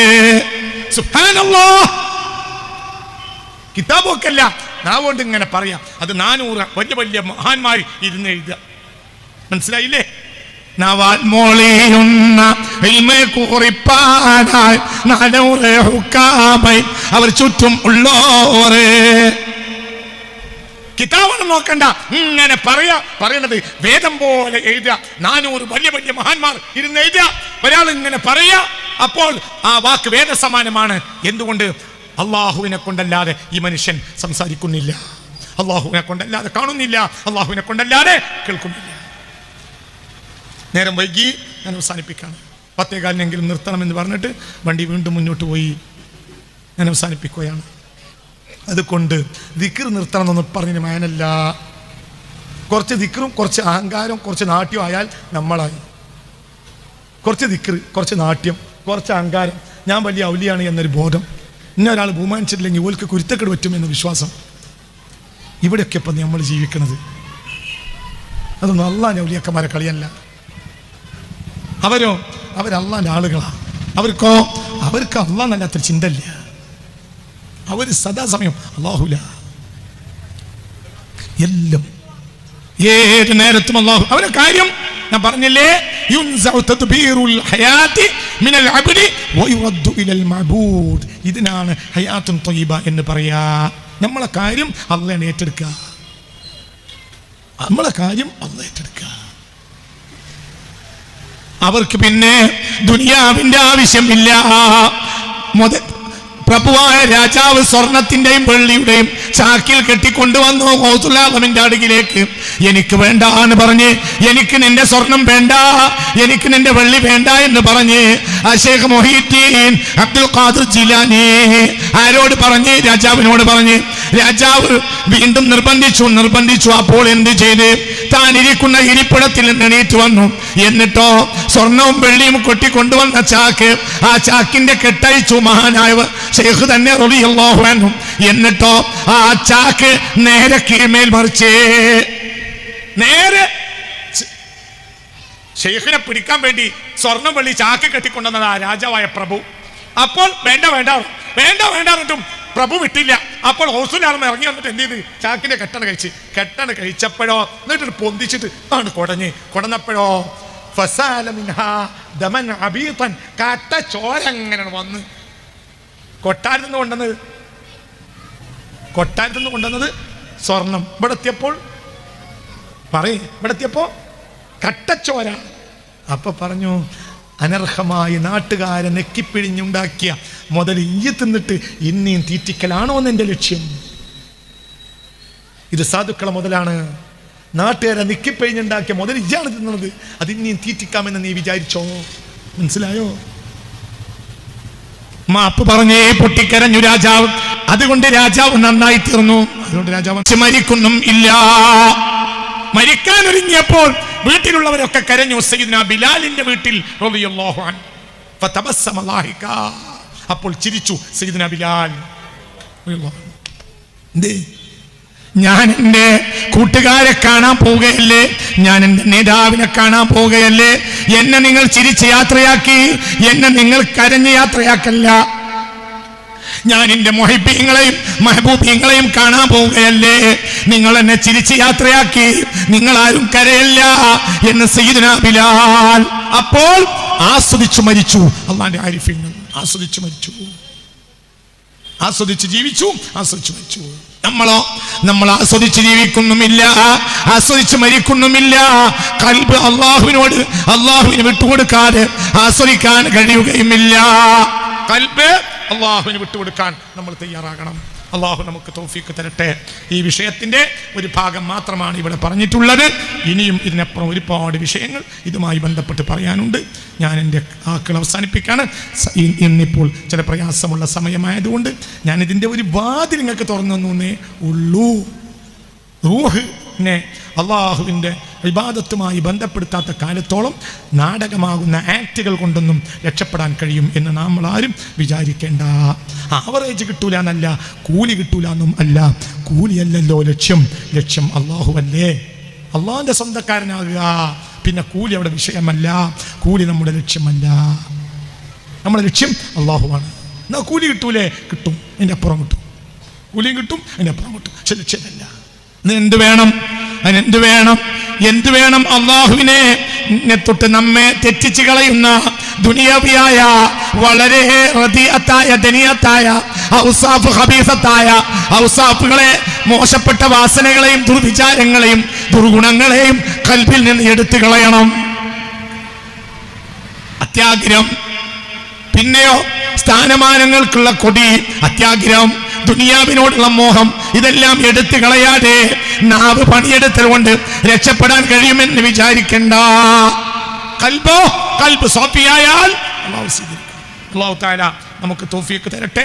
സുബ്ഹാനല്ലാഹ്. കിതാബൊക്കെ അല്ല, നാവുകൊണ്ട് ഇങ്ങനെ പറയാം. അത് 400 വലിയ വലിയ മഹാന്മാർ ഇരുന്ന് എഴുതുക. മനസ്സിലായില്ലേ? അവർ ചുറ്റും ഉള്ളോറേ. കിതാബൊന്നും നോക്കണ്ട, ഇങ്ങനെ പറയണത് വേദം പോലെ എഴുതുക. 400 വലിയ വലിയ മഹാന്മാർ ഇരുന്ന് എഴുതുക. ഒരാൾ ഇങ്ങനെ പറയാ, അപ്പോൾ ആ വാക്ക് വേദസമാനമാണ്. എന്തുകൊണ്ട്? അള്ളാഹുവിനെ കൊണ്ടല്ലാതെ ഈ മനുഷ്യൻ സംസാരിക്കുന്നില്ല, അള്ളാഹുവിനെ കൊണ്ടല്ലാതെ കാണുന്നില്ല, അള്ളാഹുവിനെ കൊണ്ടല്ലാതെ കേൾക്കുന്നില്ല. നേരം വൈകി, ഞാൻ അവസാനിപ്പിക്കാണ്. 10:15 നിർത്തണമെന്ന് പറഞ്ഞിട്ട് വണ്ടി വീണ്ടും മുന്നോട്ട് പോയി. ഞാൻ അവസാനിപ്പിക്കുകയാണ്. അതുകൊണ്ട് ദിക്ർ നിർത്തണം എന്നൊന്നും പറഞ്ഞതിന് മാനല്ല. കുറച്ച് ദിക്റും കുറച്ച് അഹങ്കാരം കുറച്ച് നാട്യം ആയാൽ നമ്മളായി. കുറച്ച് ദിക്ർ, കുറച്ച് നാട്യം, കുറച്ച് അഹങ്കാരം, ഞാൻ വലിയ ഔലിയാണ് എന്നൊരു ബോധം, ഇന്ന ഒരാൾ ബഹുമാനിച്ചിട്ടില്ലെങ്കിൽ ഓൾക്ക് കുരുത്തക്കേട് പറ്റുമെന്ന വിശ്വാസം. ഇവിടെയൊക്കെ ഇപ്പം നമ്മൾ ജീവിക്കുന്നത്. അതൊന്നും അള്ളാഹ് ഔലിയാക്കന്മാരെ കളിയല്ല. അവരല്ലാൻ്റെ ആളുകളാണ്. അവർക്ക് അള്ളാഹ് നല്ലാത്തൊരു ചിന്തയില്ല. അവർ സദാസമയം അള്ളാഹുല, എല്ലാം ഏത് നേരത്തും അള്ളാഹു. അവരെ കാര്യം ഞാൻ പറഞ്ഞില്ലേ, യുൻസഉ തദ്ബീറുൽ ഹയാതി മിനൽ അബ്ദി വയുറദ്ദു ഇലൽ മഅബൂദ്. ഇതിനാണ് ഹയാത്തുൻ ത്വയ്യിബ എന്ന് പറയാ. നമ്മളെ കാര്യം അല്ലാഹ് ഏറ്റെടുക്കുക, നമ്മളെ കാര്യം അല്ലാഹ് ഏറ്റെടുക്കുക. അവർക്ക് പിന്നെ ദുനിയാവിന്റെ ആവശ്യമില്ല. പ്രഭുവായ രാജാവ് സ്വർണത്തിന്റെയും വെള്ളിയുടെയും ചാക്കിൽ കെട്ടിക്കൊണ്ടുവന്നു ഗൗസുൽ ആലമിന്റെ അടുക്കിലേക്ക്. എനിക്ക് വേണ്ട എന്ന് പറഞ്ഞ്, എനിക്ക് നിന്റെ സ്വർണം വേണ്ട, എനിക്ക് നിന്റെ വെള്ളി വേണ്ട എന്ന് പറഞ്ഞ് ശൈഖ് മുഹീദ്ദീൻ അബ്ദുൽ ഖാദിർ ജിലാനി ആരോട് പറഞ്ഞ്? രാജാവിനോട് പറഞ്ഞ്. രാജാവ് വീണ്ടും നിർബന്ധിച്ചു. അപ്പോൾ എന്ത് ചെയ്ത്? താൻ ഇരിക്കുന്ന ഇരിപ്പിടത്തിൽ നിന്ന് എണീറ്റ് വന്നു. എന്നിട്ടോ സ്വർണവും വെള്ളിയും കൊട്ടിക്കൊണ്ടുവന്ന ചാക്ക്, ആ ചാക്കിന്റെ കെട്ടഴിച്ചു മഹാനായ ശൈഖ് തന്നെ റളിയല്ലാഹു അൻഹു. എന്നിട്ടോ ആ ചാക്ക് നേരെ കീഴ്മേൽ മറിച്ച് നേരെ ശൈഖിനെ പിടിക്കാൻ വേണ്ടി സ്വർണം വെള്ളി ചാക്ക് കെട്ടിക്കൊണ്ടുവന്നത് ആ രാജാവായ പ്രഭു. അപ്പോൾ വേണ്ട എന്നിട്ടും പ്രഭു വിട്ടില്ല. അപ്പോൾ ഗൗസുൽ ആലം ഇറങ്ങി വന്നിട്ട് എന്ത് ചെയ്ത്? ചാക്കിന്റെ കെട്ടണ് കഴിച്ചപ്പോഴോ എന്നിട്ട് പൊന്തിച്ചിട്ട് ആണ് കൊടഞ്ഞപ്പോഴോ ഫസാല മിൻഹാ ദമൻ അബീതൻ, കട്ട ചോര അങ്ങനെ വന്ന് കൊട്ടാരത്തിൽ നിന്ന് കൊണ്ടുവന്നത് സ്വർണം. ഇവിടെ എത്തിയപ്പോ കട്ടച്ചോര. അപ്പൊ പറഞ്ഞു, അനർഹമായി നാട്ടുകാരെ നെക്കിപ്പിഴിഞ്ഞുണ്ടാക്കിയ മുതൽ ഈ തിന്നിട്ട് ഇനിയും തീറ്റിക്കലാണോ എന്റെ ലക്ഷ്യം? ഇത് സാധുക്കളെ മുതലാണ്. നാട്ടുകാരെ നെക്കിപ്പിഴിഞ്ഞുണ്ടാക്കിയ മുതൽ ഇയാണ് തിന്നുന്നത്, അത് ഇനിയും തീറ്റിക്കാമെന്ന് നീ വിചാരിച്ചോ? മനസ്സിലായോ? മാപ്പ് പറഞ്ഞേ പൊട്ടിക്കരഞ്ഞു രാജാവ്. അതുകൊണ്ട് രാജാവ് നന്നായി തീർന്നു. അതുകൊണ്ട് രാജാവ് മരിക്കുന്നും ഇല്ല. മരിക്കാൻ ഒരുങ്ങിയപ്പോൾ വീട്ടിലുള്ളവരൊക്കെ കരഞ്ഞു. സയ്യിദ്നാ ബിലാലിന്റെ വീട്ടിൽ റളിയല്ലാഹു അൻഹു ഫതബസ്സമ ളാഹിക. അപ്പോൾ ചിരിച്ചു സയ്യിദ്നാ ബിലാൽ. ഞാൻ എൻ്റെ കൂട്ടുകാരെ കാണാൻ പോവുകയല്ലേ, ഞാൻ എൻ്റെ നേതാവിനെ കാണാൻ പോവുകയല്ലേ, എന്നെ നിങ്ങൾ ചിരിച്ച് യാത്രയാക്കി, എന്നെ നിങ്ങൾ കരഞ്ഞ് യാത്രയാക്കല്ല. ഞാൻ എൻ്റെ മെഹബൂബീങ്ങളെയും കാണാൻ പോവുകയല്ലേ, നിങ്ങൾ എന്നെ ചിരിച്ച് യാത്രയാക്കി, നിങ്ങളാരും കരയല്ല എന്ന് സയ്യിദുനാ ബിലാൽ. അപ്പോൾ ആസ്വദിച്ചു മരിച്ചു. അല്ലാഹുവിന്റെ ആരിഫീൻ ആസ്വദിച്ചു മരിച്ചു, ആസ്വദിച്ച് ജീവിച്ചു, ആസ്വദിച്ചു മരിച്ചു. നമ്മൾ ആസ്വദിച്ച് ജീവിക്കുന്നുമില്ല, ആസ്വദിച്ച് മരിക്കുന്നുമില്ല. ഖൽബ് അള്ളാഹുവിന് വിട്ടുകൊടുക്കാതെ ആസ്വദിക്കാൻ കഴിയുകയുമില്ല. ഖൽബ് അള്ളാഹുവിന് വിട്ടുകൊടുക്കാൻ നമ്മൾ തയ്യാറാകണം. അള്ളാഹു നമുക്ക് തൗഫീഖ് തരട്ടെ. ഈ വിഷയത്തിന്റെ ഒരു ഭാഗം മാത്രമാണ് ഇവിടെ പറഞ്ഞിട്ടുള്ളത്. ഇനിയും ഇതിനപ്പുറം ഒരുപാട് വിഷയങ്ങൾ ഇതുമായി ബന്ധപ്പെട്ട് പറയാനുണ്ട്. ഞാൻ എൻ്റെ വാക്കുകൾ അവസാനിപ്പിക്കാണ്. ഇന്നിപ്പോൾ ചില പ്രയാസമുള്ള സമയമായതുകൊണ്ട് ഞാൻ ഇതിൻ്റെ ഒരു വാതിൽ നിങ്ങൾക്ക് തുറന്നു തന്നേ ഉള്ളൂ. റൂഹിനെ അള്ളാഹുവിൻ്റെ ഇബാദത്തുമായി ബന്ധപ്പെടുത്താത്ത കാലത്തോളം നാടകമാകുന്ന ആക്റ്റുകൾ കൊണ്ടൊന്നും രക്ഷപ്പെടാൻ കഴിയും എന്ന് നമ്മൾ ആരും വിചാരിക്കേണ്ട. ആവറേജ് കിട്ടൂല എന്നല്ല, കൂലി കിട്ടൂല എന്നും അല്ല. കൂലിയല്ലല്ലോ ലക്ഷ്യം അള്ളാഹുവല്ലേ. അള്ളാഹിൻ്റെ സ്വന്തക്കാരനാകുക. പിന്നെ കൂലി അവിടെ വിഷയമല്ല, കൂലി നമ്മുടെ ലക്ഷ്യമല്ല. നമ്മുടെ ലക്ഷ്യം അള്ളാഹുവാണ്. എന്നാൽ കൂലി കിട്ടൂലേ? കിട്ടും, അതിൻ്റെ അപ്പുറം കിട്ടും. കൂലിയും കിട്ടും, അതിൻ്റെ അപ്പുറം കിട്ടും. പക്ഷെ ലക്ഷ്യമല്ല. എന്ത് വേണം? അള്ളാഹുവിനെ തൊട്ട് നമ്മെ തെറ്റിച്ച് കളയുന്ന ദുനിയാവിയായ വളരെ റദിയത്തായ ദനിയത്തായ ഔസാഫ് ഖബീസത്തായ ഔസാഫുകളെ, മോശപ്പെട്ട വാസനകളെയും ദുർവിചാരങ്ങളെയും ദുർഗുണങ്ങളെയും ഖൽബിൽ നിന്ന് എടുത്തു കളയണം. അത്യാഗ്രഹം, പിന്നെയോ സ്ഥാനമാനങ്ങൾക്കുള്ള കൊടി, അത്യാഗ്രഹം, ദുനിയാവിനോടുള്ള മോഹം, ഇതെല്ലാം എടുത്തു കളയാതെ നാവ് പണിയെടുത്തുകൊണ്ട് രക്ഷപ്പെടാൻ കഴിയുമെന്ന് വിചാരിക്കണ്ട. കൽബ് സാഫിയായാൽ അല്ലാഹു സ്വീകരിക്കും. അല്ലാഹു തആല നമുക്ക് തൗഫീഖ് തരട്ടെ.